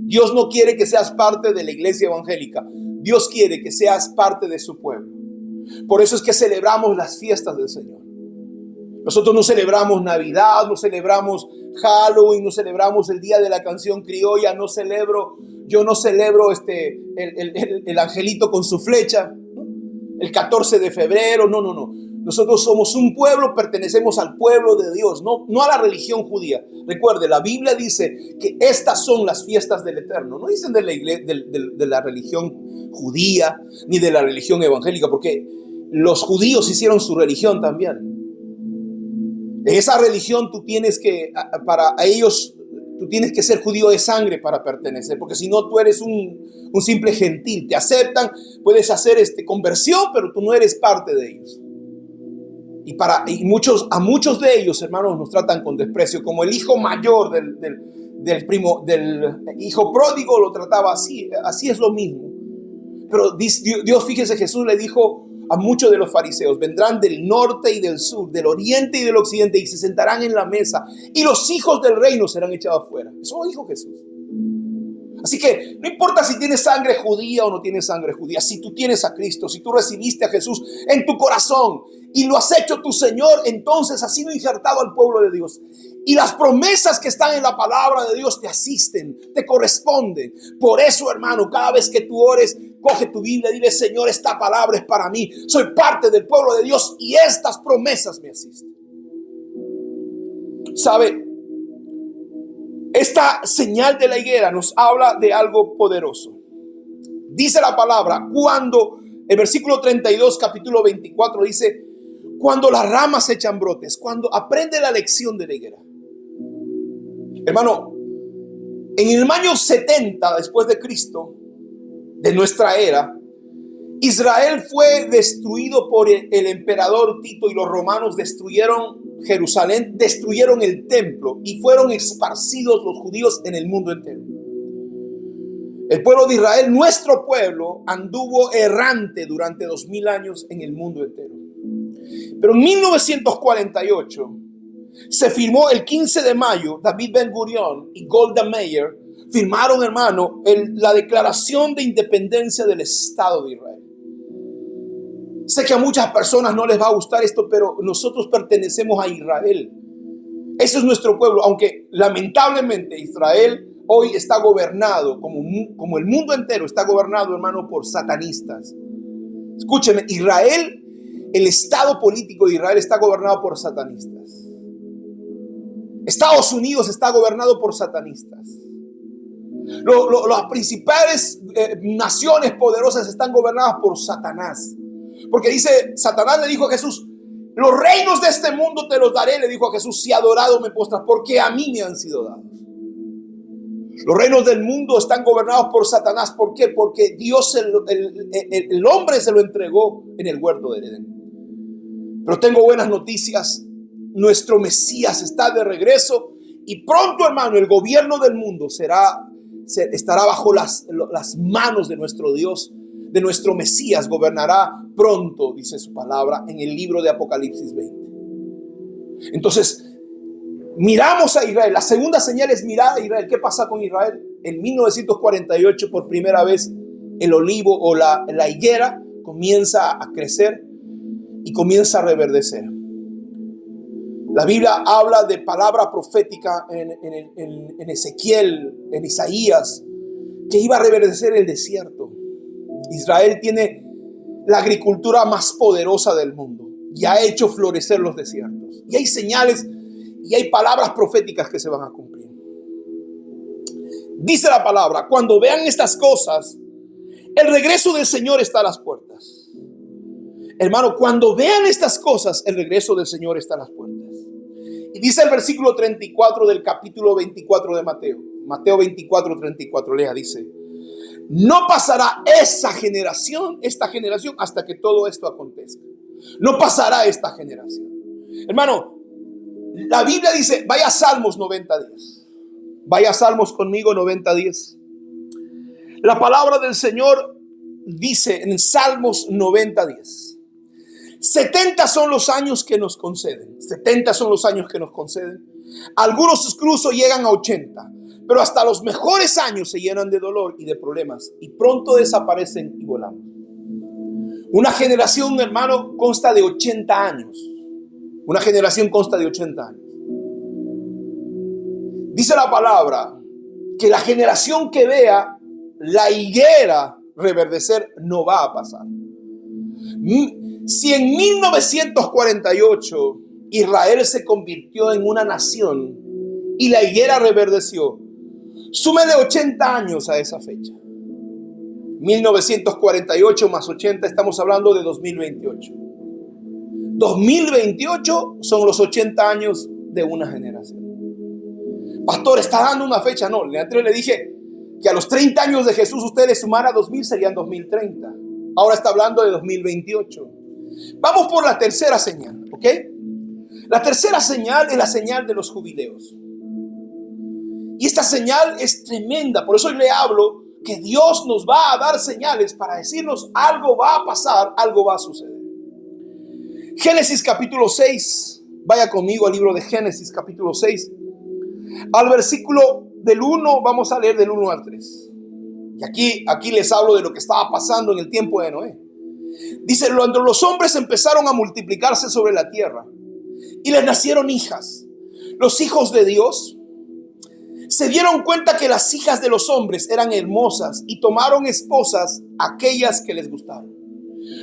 Dios no quiere que seas parte de la iglesia evangélica. Dios quiere que seas parte de su pueblo. Por eso es que celebramos las fiestas del Señor. Nosotros no celebramos Navidad, no celebramos Halloween, no celebramos el Día de la Canción Criolla, yo no celebro el angelito con su flecha, ¿no? El 14 de febrero, no. Nosotros somos un pueblo, pertenecemos al pueblo de Dios, no a la religión judía. Recuerde, la Biblia dice que estas son las fiestas del Eterno. No dicen de la iglesia, de la religión judía ni de la religión evangélica, porque los judíos hicieron su religión también. Esa religión tú tienes que ser judío de sangre para pertenecer, porque si no tú eres un simple gentil. Te aceptan, puedes hacer conversión, pero tú no eres parte de ellos. A muchos de ellos, hermanos, nos tratan con desprecio, como el hijo mayor del hijo pródigo lo trataba así es lo mismo. Pero Dios, fíjese, Jesús le dijo a muchos de los fariseos: vendrán del norte y del sur, del oriente y del occidente, y se sentarán en la mesa, y los hijos del reino serán echados fuera. Eso lo dijo Jesús. Así que no importa si tienes sangre judía o no tienes sangre judía, si tú tienes a Cristo, si tú recibiste a Jesús en tu corazón y lo has hecho tu Señor, entonces has sido injertado al pueblo de Dios. Y las promesas que están en la palabra de Dios te asisten, te corresponden. Por eso, hermano, cada vez que tú ores, coge tu Biblia y dile: Señor, esta palabra es para mí. Soy parte del pueblo de Dios y estas promesas me asisten. ¿Sabe? Esta señal de la higuera nos habla de algo poderoso. Dice la palabra, el versículo 32, capítulo 24, dice: cuando las ramas echan brotes, cuando aprende la lección de la higuera. Hermano, en el año 70 después de Cristo, de nuestra era, Israel fue destruido por el emperador Tito, y los romanos destruyeron Jerusalén, destruyeron el templo, y fueron esparcidos los judíos en el mundo entero. El pueblo de Israel, nuestro pueblo, anduvo errante durante 2000 años en el mundo entero. Pero en 1948 se firmó, el 15 de mayo, David Ben Gurión y Golda Meir firmaron, hermano, la Declaración de Independencia del Estado de Israel. Sé que a muchas personas no les va a gustar esto, pero nosotros pertenecemos a Israel. Ese es nuestro pueblo, aunque lamentablemente Israel hoy está gobernado, como el mundo entero está gobernado, hermano, por satanistas. Escúcheme, Israel, el estado político de Israel está gobernado por satanistas. Estados Unidos está gobernado por satanistas. Las principales naciones poderosas están gobernadas por Satanás. Porque dice, Satanás le dijo a Jesús: los reinos de este mundo te los daré, le dijo a Jesús, si adorado me postras, porque a mí me han sido dados. Los reinos del mundo están gobernados por Satanás. ¿Por qué? Porque Dios, el hombre se lo entregó en el huerto del Edén. Pero tengo buenas noticias. Nuestro Mesías está de regreso, y pronto, hermano, el gobierno del mundo estará bajo las manos de nuestro Dios, de nuestro Mesías. Gobernará pronto, dice su palabra en el libro de Apocalipsis 20. Entonces, miramos a Israel. La segunda señal es mirar a Israel. ¿Qué pasa con Israel? En 1948, por primera vez, el olivo o la higuera comienza a crecer y comienza a reverdecer. La Biblia habla de palabra profética en Ezequiel, en Isaías, que iba a reverdecer el desierto. Israel tiene la agricultura más poderosa del mundo y ha hecho florecer los desiertos. Y hay señales y hay palabras proféticas que se van a cumplir. Dice la palabra: cuando vean estas cosas, el regreso del Señor está a las puertas. Hermano, cuando vean estas cosas, el regreso del Señor está a las puertas. Y dice el versículo 34 del capítulo 24 de Mateo. Mateo 24, 34, lea, dice: no pasará esta generación hasta que todo esto acontezca. No pasará esta generación. Hermano, la Biblia dice, vaya a Salmos 90:10. Vaya a Salmos conmigo 90:10. La palabra del Señor dice en Salmos 90:10: 70 son los años que nos conceden. 70 son los años que nos conceden. Algunos incluso llegan a 80. Pero hasta los mejores años se llenan de dolor y de problemas. Y pronto desaparecen y volamos. Una generación, hermano, consta de 80 años. Una generación consta de 80 años. Dice la palabra que la generación que vea la higuera reverdecer no va a pasar. Si en 1948 Israel se convirtió en una nación y la higuera reverdeció, súmele 80 años a esa fecha. 1948 más 80, estamos hablando de 2028. 2028 son los 80 años de una generación. Pastor, ¿está dando una fecha? No, antes le dije que a los 30 años de Jesús usted le sumara 2000, serían 2030. Ahora está hablando de 2028. Vamos por la tercera señal, ¿ok? La tercera señal es la señal de los jubileos. Y esta señal es tremenda. Por eso hoy le hablo que Dios nos va a dar señales para decirnos algo va a pasar, algo va a suceder. Génesis capítulo 6. Vaya conmigo al libro de Génesis capítulo 6. Al versículo del 1, vamos a leer del 1 al 3. Y aquí les hablo de lo que estaba pasando en el tiempo de Noé. Dice, cuando los hombres empezaron a multiplicarse sobre la tierra y les nacieron hijas, los hijos de Dios se dieron cuenta que las hijas de los hombres eran hermosas y tomaron esposas aquellas que les gustaron.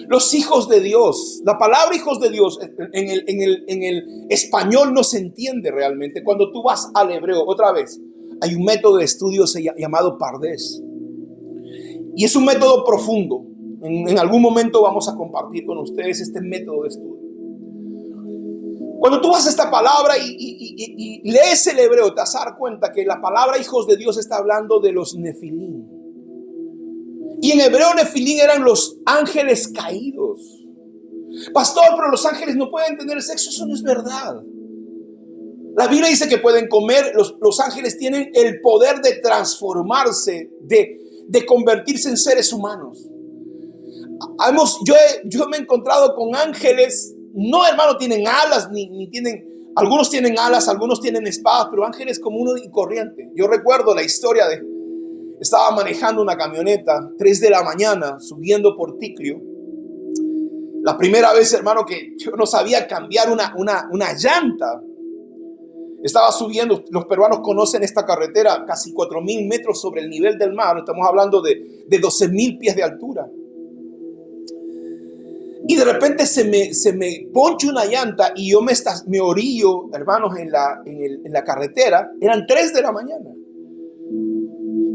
Los hijos de Dios, la palabra hijos de Dios en el español no se entiende realmente. Cuando tú vas al hebreo, otra vez, hay un método de estudio llamado Pardés. Y es un método profundo. En algún momento vamos a compartir con ustedes este método de estudio. Cuando tú vas a esta palabra y lees el hebreo, te vas a dar cuenta que la palabra hijos de Dios está hablando de los nefilim. Y en hebreo nefilim eran los ángeles caídos. Pastor, pero los ángeles no pueden tener sexo. Eso no es verdad. La Biblia dice que pueden comer. Los ángeles tienen el poder de transformarse, de convertirse en seres humanos. Yo me he encontrado con ángeles. No, hermano, tienen alas, ni tienen. Algunos tienen alas, algunos tienen espadas, pero ángeles común y corriente. Yo recuerdo la historia estaba manejando una camioneta, 3 de la mañana, subiendo por Ticlio. La primera vez, hermano, que yo no sabía cambiar una llanta. Estaba subiendo, los peruanos conocen esta carretera, casi 4,000 metros sobre el nivel del mar. Estamos hablando de 12,000 pies de altura. Y de repente se me poncha una llanta y yo me orillo, hermanos, en la carretera. Eran 3 de la mañana.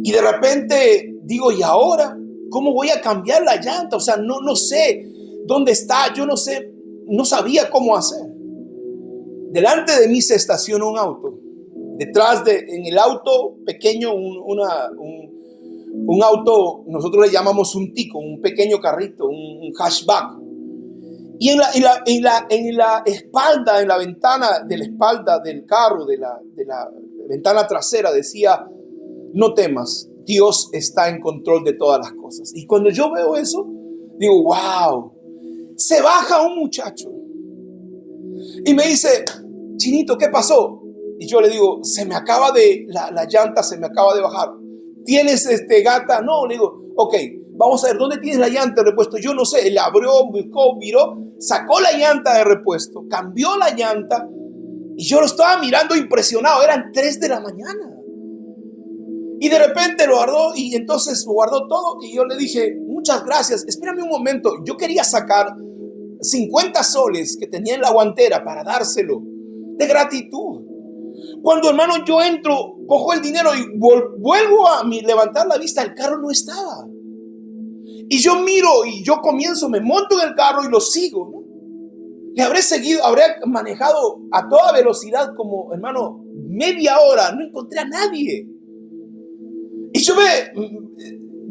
Y de repente digo, ¿y ahora? ¿Cómo voy a cambiar la llanta? O sea, no sé dónde está. Yo no sé, no sabía cómo hacer. Delante de mí se estaciona un auto. En el auto pequeño, un auto, nosotros le llamamos un tico, un pequeño carrito, un hatchback. Y en la espalda, en la ventana de la espalda del carro, de la ventana trasera, decía, no temas, Dios está en control de todas las cosas. Y cuando yo veo eso, digo, wow. Se baja un muchacho y me dice, Chinito, ¿qué pasó? Y yo le digo, la llanta se me acaba de bajar. ¿Tienes gata? No, le digo, ok, vamos a ver, ¿dónde tienes la llanta de repuesto? Yo no sé. Él abrió, buscó, miró, sacó la llanta de repuesto, cambió la llanta y yo lo estaba mirando impresionado. Eran 3 de la mañana. Y de repente lo guardó y entonces lo guardó todo y yo le dije, muchas gracias, espérame un momento. Yo quería sacar 50 soles que tenía en la guantera para dárselo de gratitud. Cuando, hermano, yo entro, cojo el dinero y vuelvo a levantar la vista, el carro no estaba. Y yo miro y yo me monto en el carro y lo sigo, ¿no? Le habré manejado a toda velocidad como, hermano, media hora, no encontré a nadie. Y yo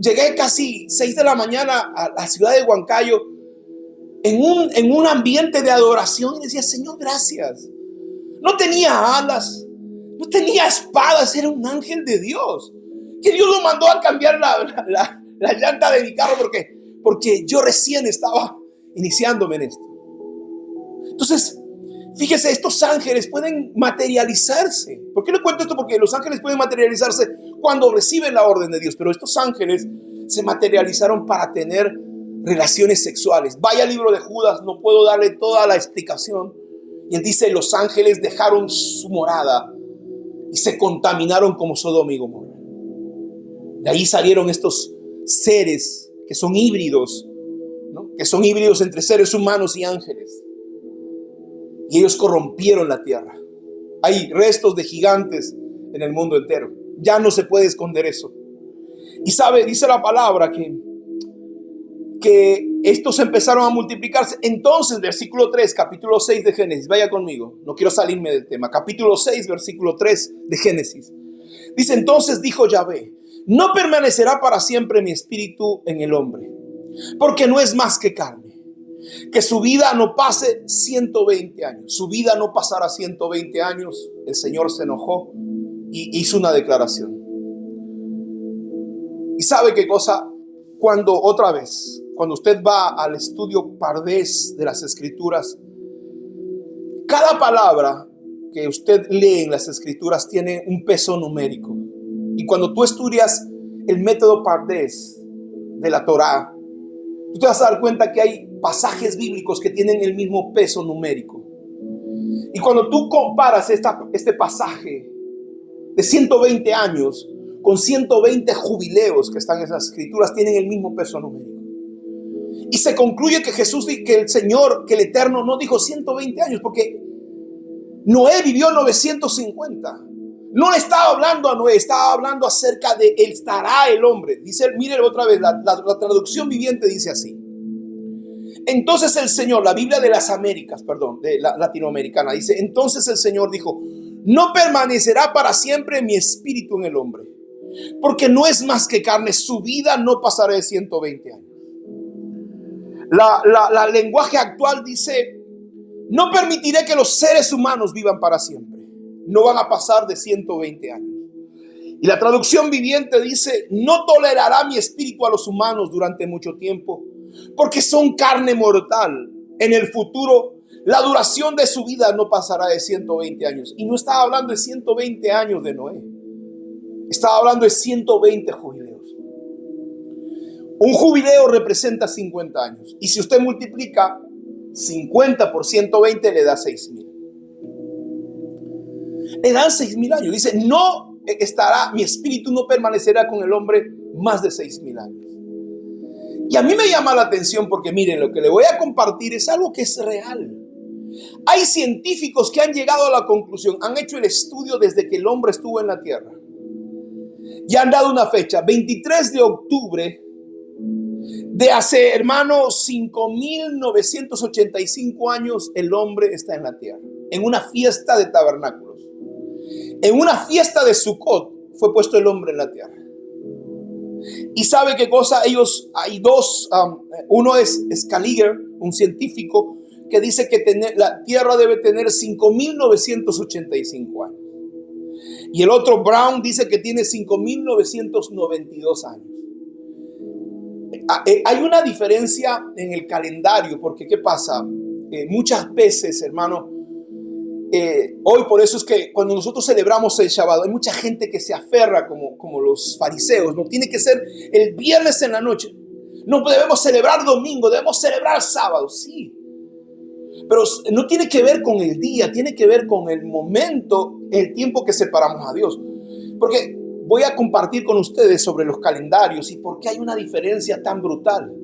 llegué casi 6 de la mañana a la ciudad de Huancayo en un ambiente de adoración y decía, Señor, gracias. No tenía alas, no tenía espadas, era un ángel de Dios. Que Dios lo mandó a cambiar la llanta de mi carro porque yo recién estaba iniciándome en esto. Entonces, fíjese, estos ángeles pueden materializarse. ¿Por qué le cuento esto? Porque los ángeles pueden materializarse cuando reciben la orden de Dios, pero estos ángeles se materializaron para tener relaciones sexuales. Vaya al libro de Judas, no puedo darle toda la explicación. Y él dice, los ángeles dejaron su morada y se contaminaron como Sodoma y Gomorra. De ahí salieron estos seres que son híbridos, ¿no? Que son híbridos entre seres humanos y ángeles. Y ellos corrompieron la tierra. Hay restos de gigantes en el mundo entero. Ya no se puede esconder eso. Y sabe, dice la palabra que estos empezaron a multiplicarse. Entonces, versículo 3, capítulo 6 de Génesis. Vaya conmigo, no quiero salirme del tema. Capítulo 6, versículo 3 de Génesis. Dice, entonces dijo Yahvé, no permanecerá para siempre mi espíritu en el hombre, porque no es más que carne. Que su vida no pase 120 años. Su vida no pasará 120 años. El Señor se enojó y hizo una declaración. ¿Y sabe qué cosa? Cuando usted va al estudio Pardés de las Escrituras, cada palabra que usted lee en las Escrituras tiene un peso numérico. Y cuando tú estudias el método Pardés de la Torá, tú te vas a dar cuenta que hay pasajes bíblicos que tienen el mismo peso numérico. Y cuando tú comparas este pasaje de 120 años con 120 jubileos que están en esas escrituras, tienen el mismo peso numérico. Y se concluye que Jesús, que el Señor, que el Eterno no dijo 120 años, porque Noé vivió 950. No le estaba hablando a Noé, estaba hablando acerca de estará el hombre. Dice, mire otra vez, la traducción viviente dice así. Entonces el Señor, la Biblia de las Américas, de la latinoamericana, dice, entonces el Señor dijo, no permanecerá para siempre mi espíritu en el hombre, porque no es más que carne, su vida no pasará de 120 años. La lenguaje actual dice, no permitiré que los seres humanos vivan para siempre, no van a pasar de 120 años. Y la traducción viviente dice, no tolerará mi espíritu a los humanos durante mucho tiempo, porque son carne mortal. En el futuro, la duración de su vida no pasará de 120 años. Y no estaba hablando de 120 años de Noé. Estaba hablando de 120 jubileos. Un jubileo representa 50 años. Y si usted multiplica 50 por 120, le da 6,000. Le dan 6,000 años. Dice, mi espíritu no permanecerá con el hombre más de 6,000 años. Y a mí me llama la atención porque miren, lo que le voy a compartir es algo que es real. Hay científicos que han llegado a la conclusión, han hecho el estudio desde que el hombre estuvo en la tierra. Y han dado una fecha, 23 de octubre de hace, hermano, 5,985 años el hombre está en la tierra. En una fiesta de tabernáculos. En una fiesta de Sukkot fue puesto el hombre en la tierra. Y sabe qué cosa, hay dos, uno es Scaliger, un científico que dice que la tierra debe tener 5,985 años. Y el otro, Brown, dice que tiene 5,992 años. Hay una diferencia en el calendario, porque ¿qué pasa? Muchas veces, hermano, hoy por eso es que cuando nosotros celebramos el Shabbat, hay mucha gente que se aferra como los fariseos, no tiene que ser el viernes en la noche, no debemos celebrar domingo, debemos celebrar sábado, sí, pero no tiene que ver con el día, tiene que ver con el momento, el tiempo que separamos a Dios. Porque voy a compartir con ustedes sobre los calendarios y por qué hay una diferencia tan brutal.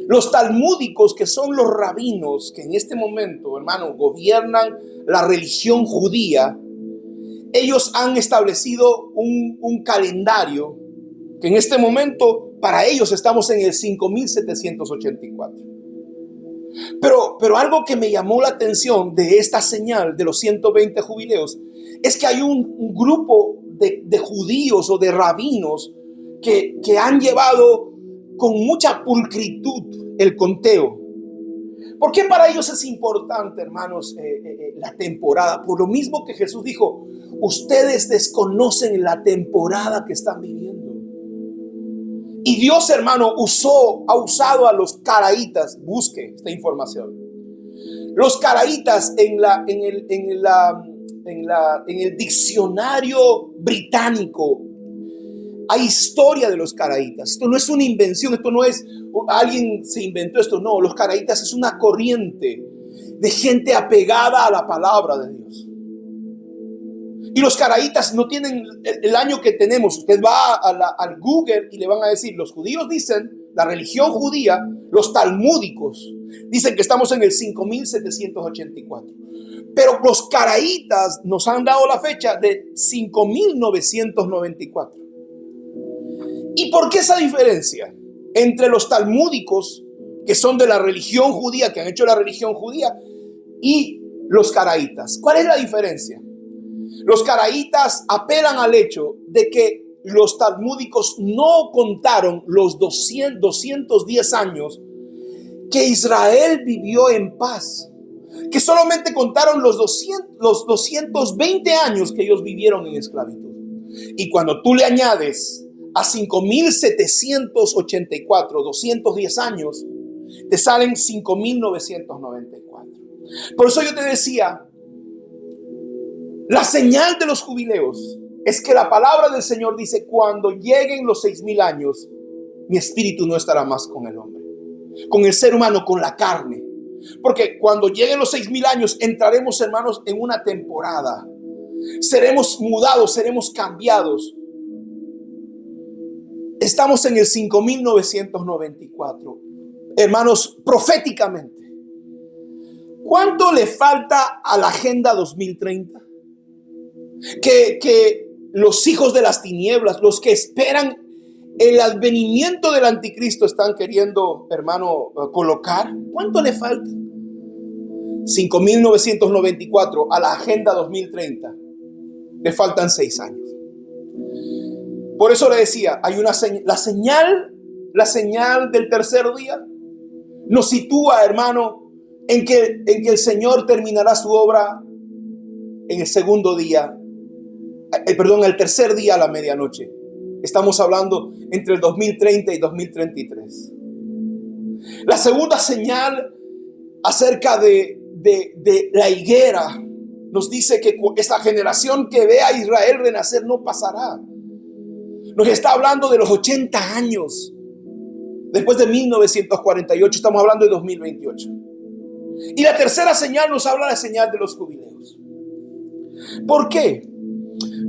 Los talmúdicos, que son los rabinos que en este momento, hermano, gobiernan la religión judía, ellos han establecido un calendario que en este momento para ellos estamos en el 5,784. Pero algo que me llamó la atención de esta señal de los 120 jubileos es que hay un grupo de judíos o de rabinos que han llevado con mucha pulcritud el conteo. ¿Por qué para ellos es importante, hermanos, la temporada? Por lo mismo que Jesús dijo, ustedes desconocen la temporada que están viviendo. Y Dios, hermano, ha usado a los caraítas. Busque esta información. Los caraítas en el diccionario británico hay historia de los caraítas. Esto no es una invención, esto no es alguien se inventó esto, no. Los caraítas es una corriente de gente apegada a la palabra de Dios. Y los caraítas no tienen el año que tenemos. Usted va al Google y le van a decir, los judíos dicen, la religión judía, los talmúdicos, dicen que estamos en el 5784. Pero los caraítas nos han dado la fecha de 5994. ¿Y por qué esa diferencia entre los talmúdicos, que son de la religión judía, que han hecho la religión judía, y los caraítas? ¿Cuál es la diferencia? Los caraítas apelan al hecho de que los talmúdicos no contaron los 210 años que Israel vivió en paz, que solamente contaron los 220 años que ellos vivieron en esclavitud. Y cuando tú le añades a 5784, 210 años, te salen 5994. Por eso yo te decía, la señal de los jubileos es que la palabra del Señor dice, cuando lleguen los 6000 años, mi espíritu no estará más con el hombre, con el ser humano, con la carne. Porque cuando lleguen los 6000 años, entraremos, hermanos, en una temporada. Seremos mudados, seremos cambiados. Estamos en el 5994. Hermanos, proféticamente, ¿cuánto le falta a la Agenda 2030? Que los hijos de las tinieblas, los que esperan el advenimiento del anticristo, están queriendo, hermano, colocar. ¿Cuánto le falta? 5994 a la Agenda 2030. Le faltan 6 años. Por eso le decía, hay una la señal del tercer día nos sitúa, hermano, en que el Señor terminará su obra en el segundo día, el tercer día a la medianoche. Estamos hablando entre el 2030 y 2033. La segunda señal acerca de la higuera nos dice que esta generación que ve a Israel renacer no pasará. Nos está hablando de los 80 años. Después de 1948, estamos hablando de 2028. Y la tercera señal nos habla de la señal de los jubileos. ¿Por qué?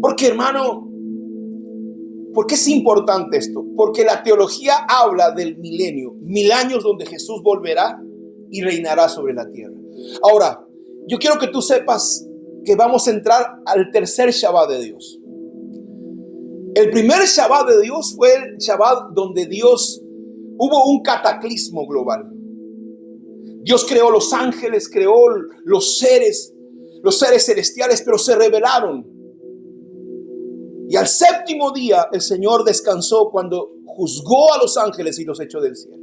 Porque, hermano, ¿por qué es importante esto? Porque la teología habla del milenio, 1000 años donde Jesús volverá y reinará sobre la tierra. Ahora, yo quiero que tú sepas que vamos a entrar al tercer Shabbat de Dios. El primer Shabbat de Dios fue el Shabbat donde hubo un cataclismo global. Dios creó los ángeles, creó los seres celestiales, pero se rebelaron. Y al séptimo día el Señor descansó cuando juzgó a los ángeles y los echó del cielo.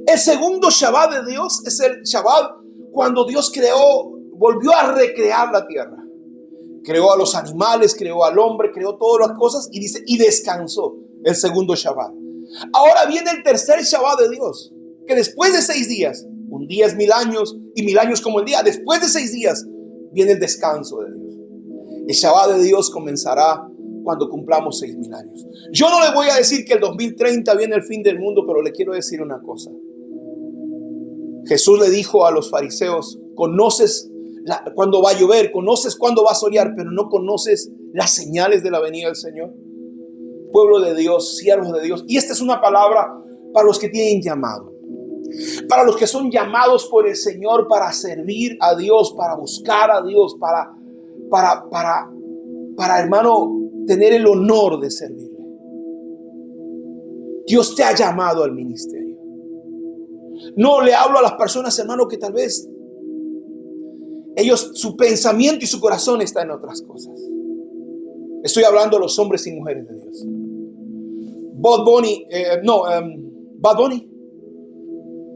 El segundo Shabbat de Dios es el Shabbat cuando Dios volvió a recrear la tierra. Creó a los animales, creó al hombre, creó todas las cosas y dice, y descansó, el segundo Shabbat. Ahora viene el tercer Shabbat de Dios, que después de 6 días, un día es 1000 años y 1000 años como el día, después de 6 días viene el descanso de Dios. El Shabbat de Dios comenzará cuando cumplamos 6000 años. Yo no le voy a decir que el 2030 viene el fin del mundo, pero le quiero decir una cosa. Jesús le dijo a los fariseos, conoces cuándo va a llover, conoces cuándo va a solear, pero no conoces las señales de la venida del Señor. Pueblo de Dios, siervos de Dios. Y esta es una palabra para los que tienen llamado, para los que son llamados por el Señor para servir a Dios, para buscar a Dios, para hermano, tener el honor de servirle. Dios te ha llamado al ministerio. No le hablo a las personas, hermano, que tal vez su pensamiento y su corazón está en otras cosas. Estoy hablando a los hombres y mujeres de Dios. Bad Bunny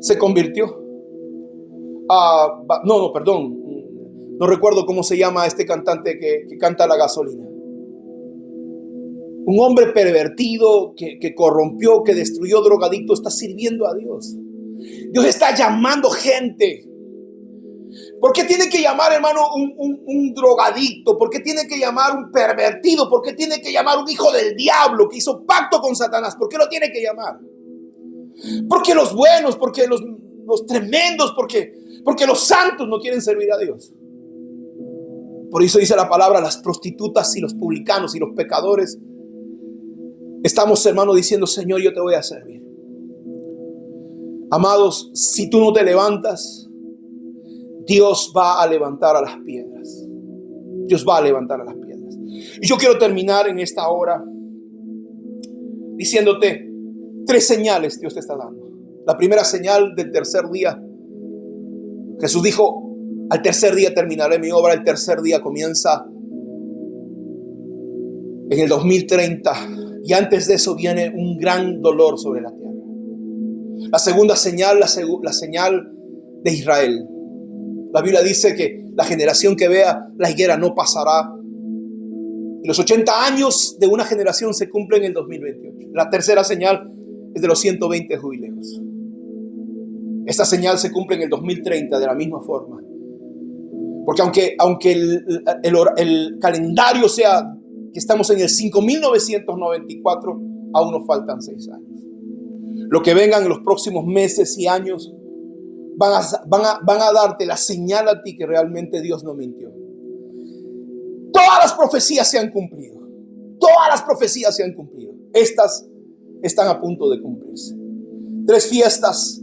se convirtió. No recuerdo cómo se llama este cantante que canta La Gasolina. Un hombre pervertido que corrompió, que destruyó, drogadicto, está sirviendo a Dios. Dios está llamando gente ¿Por qué tiene que llamar, hermano, un drogadicto? ¿Por qué tiene que llamar un pervertido? ¿Por qué tiene que llamar un hijo del diablo que hizo pacto con Satanás? ¿Por qué lo tiene que llamar? Porque los buenos, porque los tremendos, porque los santos no quieren servir a Dios. Por eso dice la palabra, las prostitutas y los publicanos y los pecadores. Estamos, hermano, diciendo, Señor, yo te voy a servir. Amados, si tú no te levantas, Dios va a levantar a las piedras. Dios va a levantar a las piedras. Y yo quiero terminar en esta hora diciéndote 3 señales Dios te está dando. La primera señal del tercer día. Jesús dijo, al tercer día terminaré mi obra. El tercer día comienza en el 2030. Y antes de eso viene un gran dolor sobre la tierra. La segunda señal, la señal de Israel. La Biblia dice que la generación que vea la higuera no pasará. Y los 80 años de una generación se cumplen en el 2028. La tercera señal es de los 120 jubileos. Esta señal se cumple en el 2030 de la misma forma. Porque aunque el calendario sea que estamos en el 5994, aún nos faltan 6 años. Lo que vengan en los próximos meses y años van a darte la señal a ti que realmente Dios no mintió. Todas las profecías se han cumplido. Todas las profecías se han cumplido. Estas están a punto de cumplirse. 3 fiestas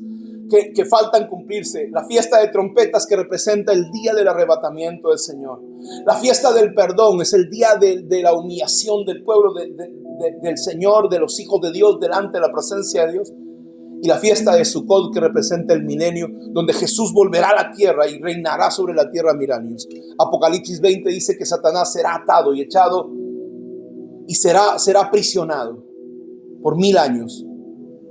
que faltan cumplirse. La fiesta de trompetas, que representa el día del arrebatamiento del Señor. La fiesta del perdón es el día de la humillación del pueblo del Señor, de los hijos de Dios delante de la presencia de Dios. Y la fiesta de Sukkot, que representa el milenio, donde Jesús volverá a la tierra y reinará sobre la tierra mil años. Apocalipsis 20 dice que Satanás será atado y echado y será aprisionado por 1000 años.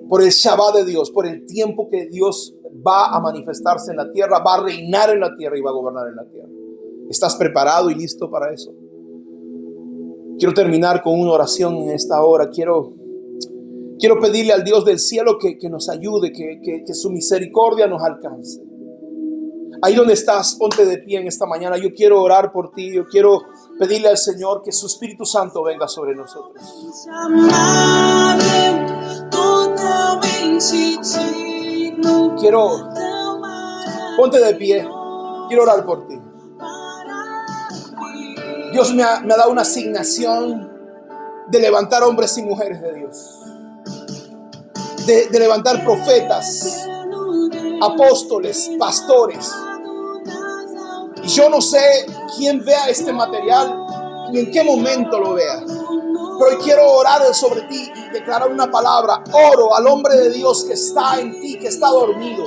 Por el Shabbat de Dios, por el tiempo que Dios va a manifestarse en la tierra, va a reinar en la tierra y va a gobernar en la tierra. ¿Estás preparado y listo para eso? Quiero terminar con una oración en esta hora. Quiero pedirle al Dios del cielo que nos ayude, que su misericordia nos alcance. Ahí donde estás, ponte de pie en esta mañana. Yo quiero orar por ti. Yo quiero pedirle al Señor que su Espíritu Santo venga sobre nosotros. Ponte de pie. Quiero orar por ti. Dios me ha dado una asignación de levantar hombres y mujeres de Dios. De levantar profetas, apóstoles, pastores. Y yo no sé quién vea este material ni en qué momento lo vea. Pero hoy quiero orar sobre ti y declarar una palabra. Oro al hombre de Dios que está en ti, que está dormido.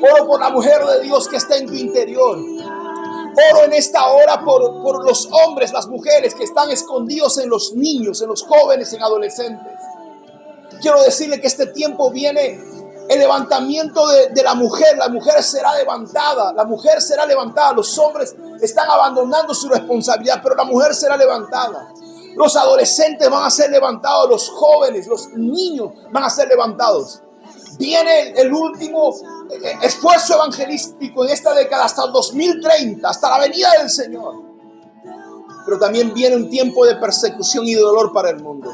Oro por la mujer de Dios que está en tu interior. Oro en esta hora por los hombres, las mujeres que están escondidos en los niños, en los jóvenes, en adolescentes. Quiero decirle que este tiempo viene el levantamiento de la mujer. La mujer será levantada. La mujer será levantada. Los hombres están abandonando su responsabilidad, pero la mujer será levantada. Los adolescentes van a ser levantados. Los jóvenes, los niños van a ser levantados. Viene el último esfuerzo evangelístico en esta década hasta el 2030, hasta la venida del Señor. Pero también viene un tiempo de persecución y de dolor para el mundo.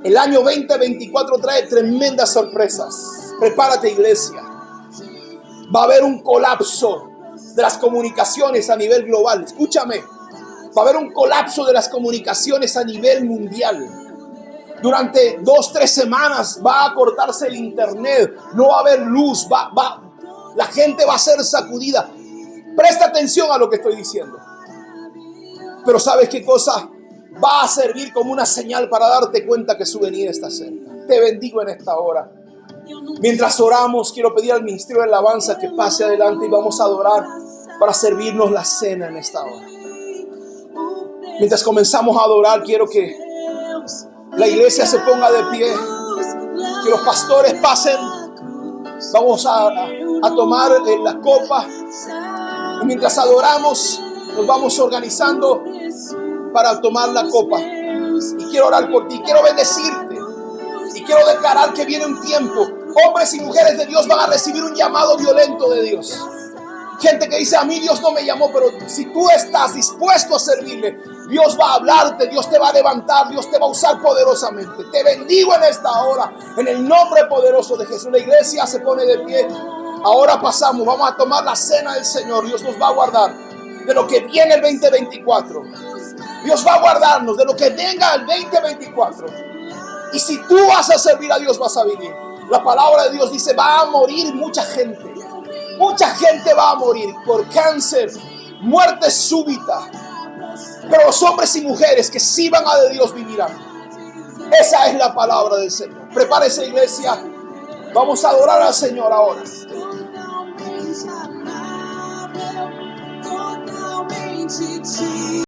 El año 2024 trae tremendas sorpresas. Prepárate, iglesia. Va a haber un colapso de las comunicaciones a nivel global. Escúchame. Va a haber un colapso de las comunicaciones a nivel mundial. Durante 2-3 semanas va a cortarse el internet. No va a haber luz. La gente va a ser sacudida. Presta atención a lo que estoy diciendo. Pero ¿sabes qué cosa? Va a servir como una señal para darte cuenta que su venida está cerca. Te bendigo en esta hora. Mientras oramos, quiero pedir al ministerio de alabanza que pase adelante y vamos a adorar para servirnos la cena en esta hora. Mientras comenzamos a adorar, quiero que la iglesia se ponga de pie, que los pastores pasen. Vamos a tomar la copa y mientras adoramos nos vamos organizando para tomar la copa. Y quiero orar por ti, quiero bendecirte y quiero declarar que viene un tiempo. Hombres y mujeres de Dios van a recibir un llamado violento de Dios. Gente que dice, a mí Dios no me llamó, pero si tú estás dispuesto a servirle, Dios va a hablarte, Dios te va a levantar, Dios te va a usar poderosamente. Te bendigo en esta hora, en el nombre poderoso de Jesús. La iglesia se pone de pie. Ahora pasamos, vamos a tomar la cena del Señor. Dios nos va a guardar de lo que viene el 2024. Dios va a guardarnos de lo que venga el 2024. Y si tú vas a servir a Dios, vas a vivir. La palabra de Dios dice, va a morir mucha gente. Mucha gente va a morir por cáncer, muerte súbita. Pero los hombres y mujeres que sirvan a Dios vivirán. Esa es la palabra del Señor. Prepárese, iglesia. Vamos a adorar al Señor ahora.